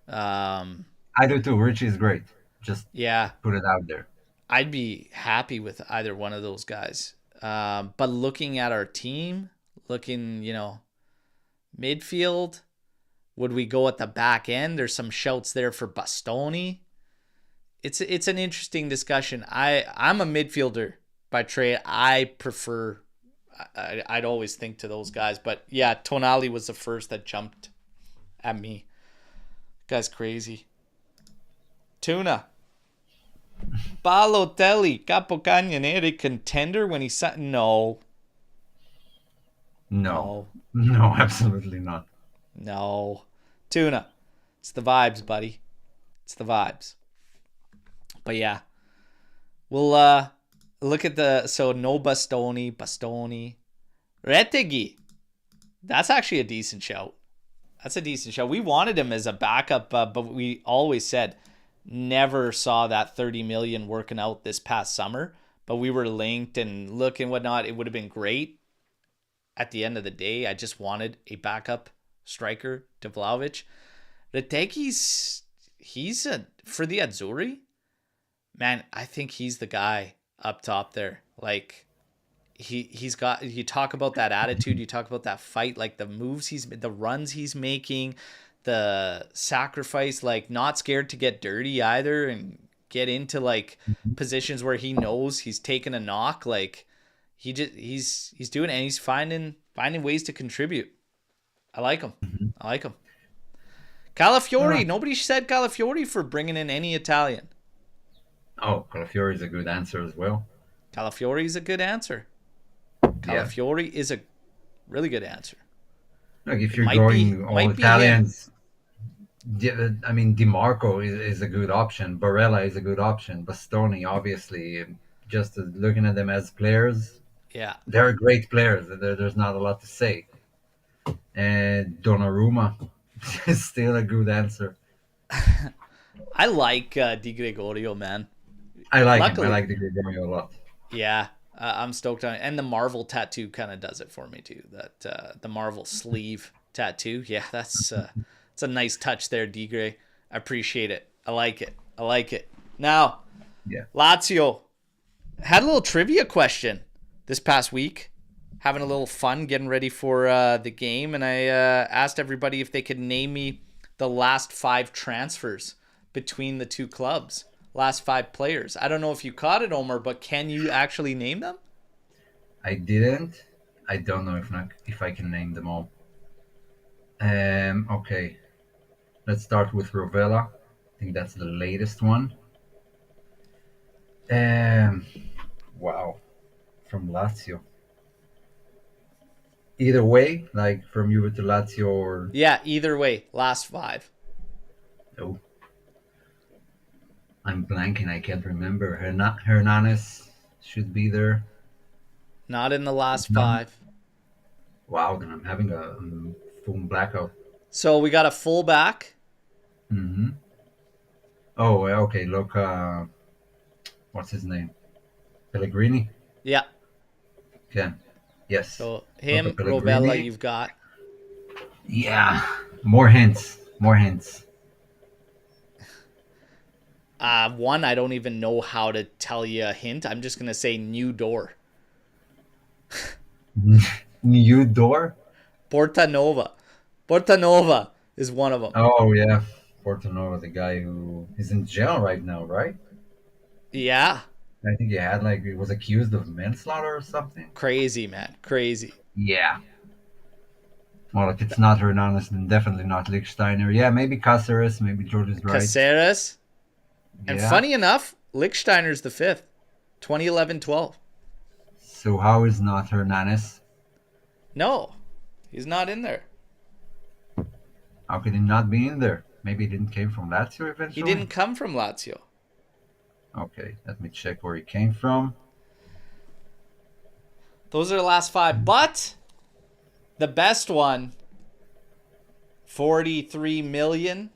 Um I do too. Richie is great. Just yeah, put it out there. I'd be happy with either one of those guys. But looking at our team, looking, midfield, would we go at the back end? There's some shouts there for Bastoni. It's an interesting discussion. I'm a midfielder by trade. I prefer. I'd always think to those guys, but yeah, Tonali was the first that jumped at me. Guy's crazy. Tuna. Balotelli, Capocagnaneri contender when he said no, No, no, no, absolutely not. no. Tuna. It's the vibes, buddy. It's the vibes. But yeah, we'll look at the so no Bastoni, Retegui. That's actually a decent shout. That's a decent shout. We wanted him as a backup, but we always said never saw that 30 million working out this past summer. But we were linked and look and whatnot. It would have been great. At the end of the day, I just wanted a backup striker to Vlahovic. Retegui's he's a for the Azzurri, man. I think he's the guy up top there. Like he's got, you talk about that attitude, you talk about that fight, like the moves the runs he's making, the sacrifice, like not scared to get dirty either and get into like positions where he knows he's taking a knock. Like he's doing it, and he's finding ways to contribute. I like him. I like him. Calafiori. Nobody said Calafiori for bringing in any Italian. Oh, Calafiori is a good answer as well. Calafiori is a good answer. Calafiori is a really good answer. Look, if you're going all Italians, I mean, DiMarco is a good option. Barella is a good option. Bastoni, obviously, just looking at them as players, yeah, they're great players. There's not a lot to say. And Donnarumma is still a good answer. I like Di Gregorio, man. I like him. I like Di Gregorio a lot. Yeah, I'm stoked on it. And the Marvel tattoo kind of does it for me too. That the Marvel sleeve tattoo. Yeah, that's it's a nice touch there, Di Gre. I appreciate it. I like it. I like it. Now, yeah, Lazio had a little trivia question this past week. Having a little fun, getting ready for the game, and I asked everybody if they could name me the last 5 transfers between the two clubs. Last 5 players. I don't know if you caught it, Omer, but can you actually name them? I didn't. I don't know if I can name them all. Okay. Let's start with Rovella. I think that's the latest one. Wow. From Lazio. Either way, like from Juve to Lazio or... Yeah, either way. Last 5. No. I'm blanking. I can't remember. Hernanes should be there. Not in the last 5. Wow, then I'm having a full blackout. So we got a fullback. Mm-hmm. Oh, okay. Luca, what's his name? Pellegrini? Yeah. Okay. Yes. So him, Rovella, you've got. Yeah. More hints. More hints. One, I don't even know how to tell you a hint. I'm just going to say new door. New door? Portanova. Portanova is one of them. Oh, yeah. Portanova, the guy who is in jail right now, right? Yeah. I think he was accused of manslaughter or something. Crazy, man. Crazy. Yeah. Well, if it's not Hernandez, then definitely not Lichtsteiner. Yeah, maybe Cáceres, maybe George is right. Cáceres. And funny enough, Lichtsteiner's the 5th. 2011-12. So how is not Hernandez? No, he's not in there. How could he not be in there? Maybe he didn't came from Lazio eventually? He didn't come from Lazio. Okay, let me check where he came from. Those are the last 5. But the best one, 43 million.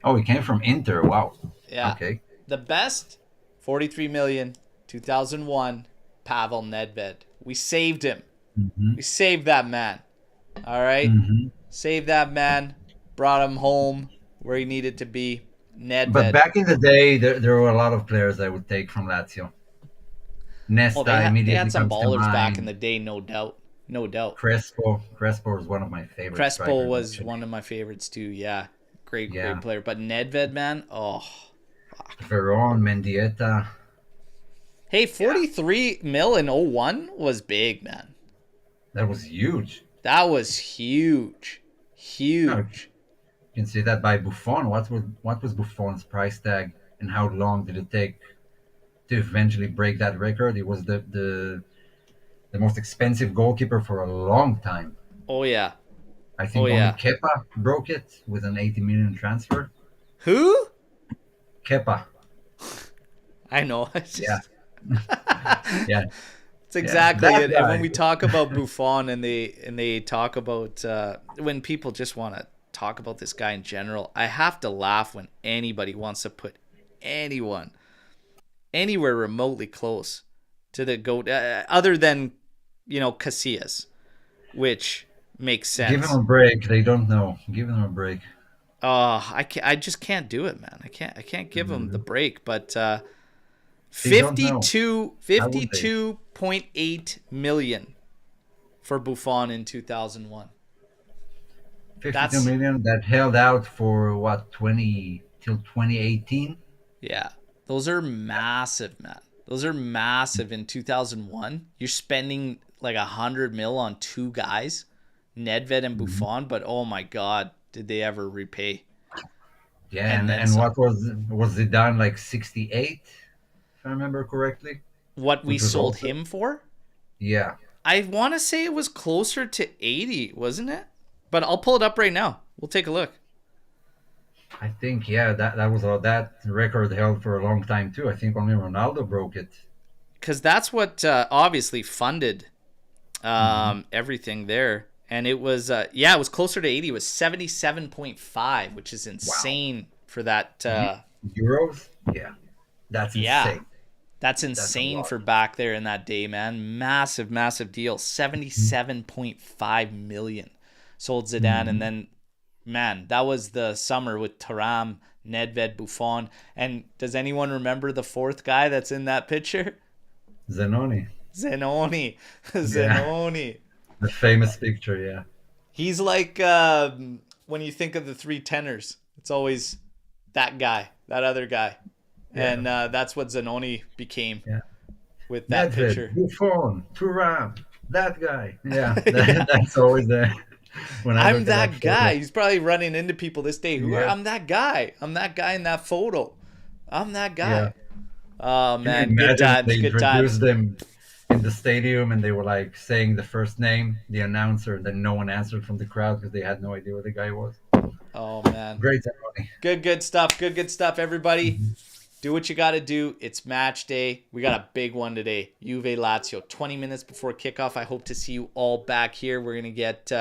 Oh, he came from Inter. Wow. Yeah. Okay. The best, 43 million, 2001, Pavel Nedved. We saved him. Mm-hmm. We saved that man. All right? Mm-hmm. Saved that man. Brought him home where he needed to be. Nedved. But back in the day, there were a lot of players I would take from Lazio. Nesta immediately they had some comes to ballers mind. back in the day, no doubt. No doubt. Crespo was one of my favorites. Crespo was one of my favorites too. Yeah. Great player. But Nedved, man, oh. Fuck. Veron, Mendieta. Hey, 43 mil in 01 was big, man. That was huge. That was huge. Huge. You can see that by Buffon. What was Buffon's price tag, and how long did it take to eventually break that record? He was the most expensive goalkeeper for a long time. Oh yeah. I think only Kepa broke it with an 80 million transfer. Who? Kepa. I know. Yeah. Yeah. It's exactly it. And when we talk about Buffon and they talk about when people just want to talk about this guy in general, I have to laugh when anybody wants to put anyone anywhere remotely close to the GOAT, other than, Casillas, which makes sense. Give him a break. They don't know. Give him a break. I just can't do it, man. I can't give him the break. But 52 $52.8 million for Buffon in 2001. 52 million that held out for what, 20 till 2018? Yeah. Those are massive, man. Those are massive in 2001. You're spending like 100 mil on two guys, Nedved and Buffon, but oh my God, did they ever repay? Yeah, And then and some. what was Zidane like 68, if I remember correctly? What we Which was sold also, him for? yeah. I want to say it was closer to 80, wasn't it? But I'll pull it up right now. We'll take a look. I think, yeah, that was that record held for a long time too. I think only Ronaldo broke it. Because that's what obviously funded everything there. And it was, it was closer to 80. It was 77.5, which is Wow. insane for that. Euros? Yeah. That's Yeah, insane. that's That's a insane lot. for back there in that day, man. Massive, massive deal. 77.5 million sold Zidane. And then, man, that was the summer with Thuram, Nedved, Buffon. And does anyone remember the fourth guy that's in that picture? Zanoni. Zanoni. Yeah. Zanoni. The famous picture, yeah. He's like when you think of the three tenors, it's always that guy, that other guy. Yeah. And that's what Zanoni became Yeah. with that Nedved, picture. Buffon, Thuram, that guy. Yeah, that's always there. When I I'm look at that guy. photo. He's probably running into people this day who are, Yeah. I'm that guy. I'm that guy in that photo. I'm that Yeah. guy. Oh, Can you man. Good imagine times. they Good times. introduced them in the stadium and they were like saying the first name, the announcer, and then no one answered from the crowd because they had no idea what the guy was. Oh, man. Great ceremony. Good stuff. Good stuff, everybody. Do what you got to do. It's match day. We got a big one today. Juve Lazio. 20 minutes before kickoff. I hope to see you all back here. We're going to get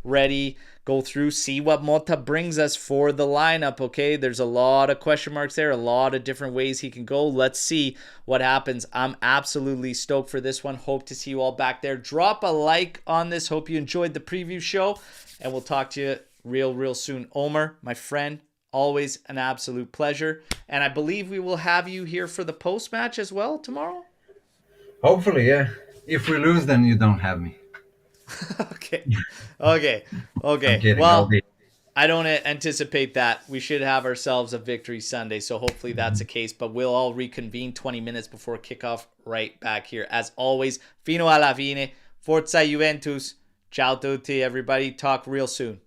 ready, go through, see what Motta brings us for the lineup, okay? There's a lot of question marks there, a lot of different ways he can go. Let's see what happens. I'm absolutely stoked for this one. Hope to see you all back there. Drop a like on this. Hope you enjoyed the preview show, and we'll talk to you real soon. Omer, my friend, always an absolute pleasure. And I believe we will have you here for the post-match as well tomorrow. Hopefully, yeah. If we lose, then you don't have me. Okay. I'm kidding. Well, I don't anticipate that. We should have ourselves a victory Sunday, so hopefully that's the case. But we'll all reconvene 20 minutes before kickoff right back here. As always, fino alla fine. Forza Juventus. Ciao tutti, everybody. Talk real soon.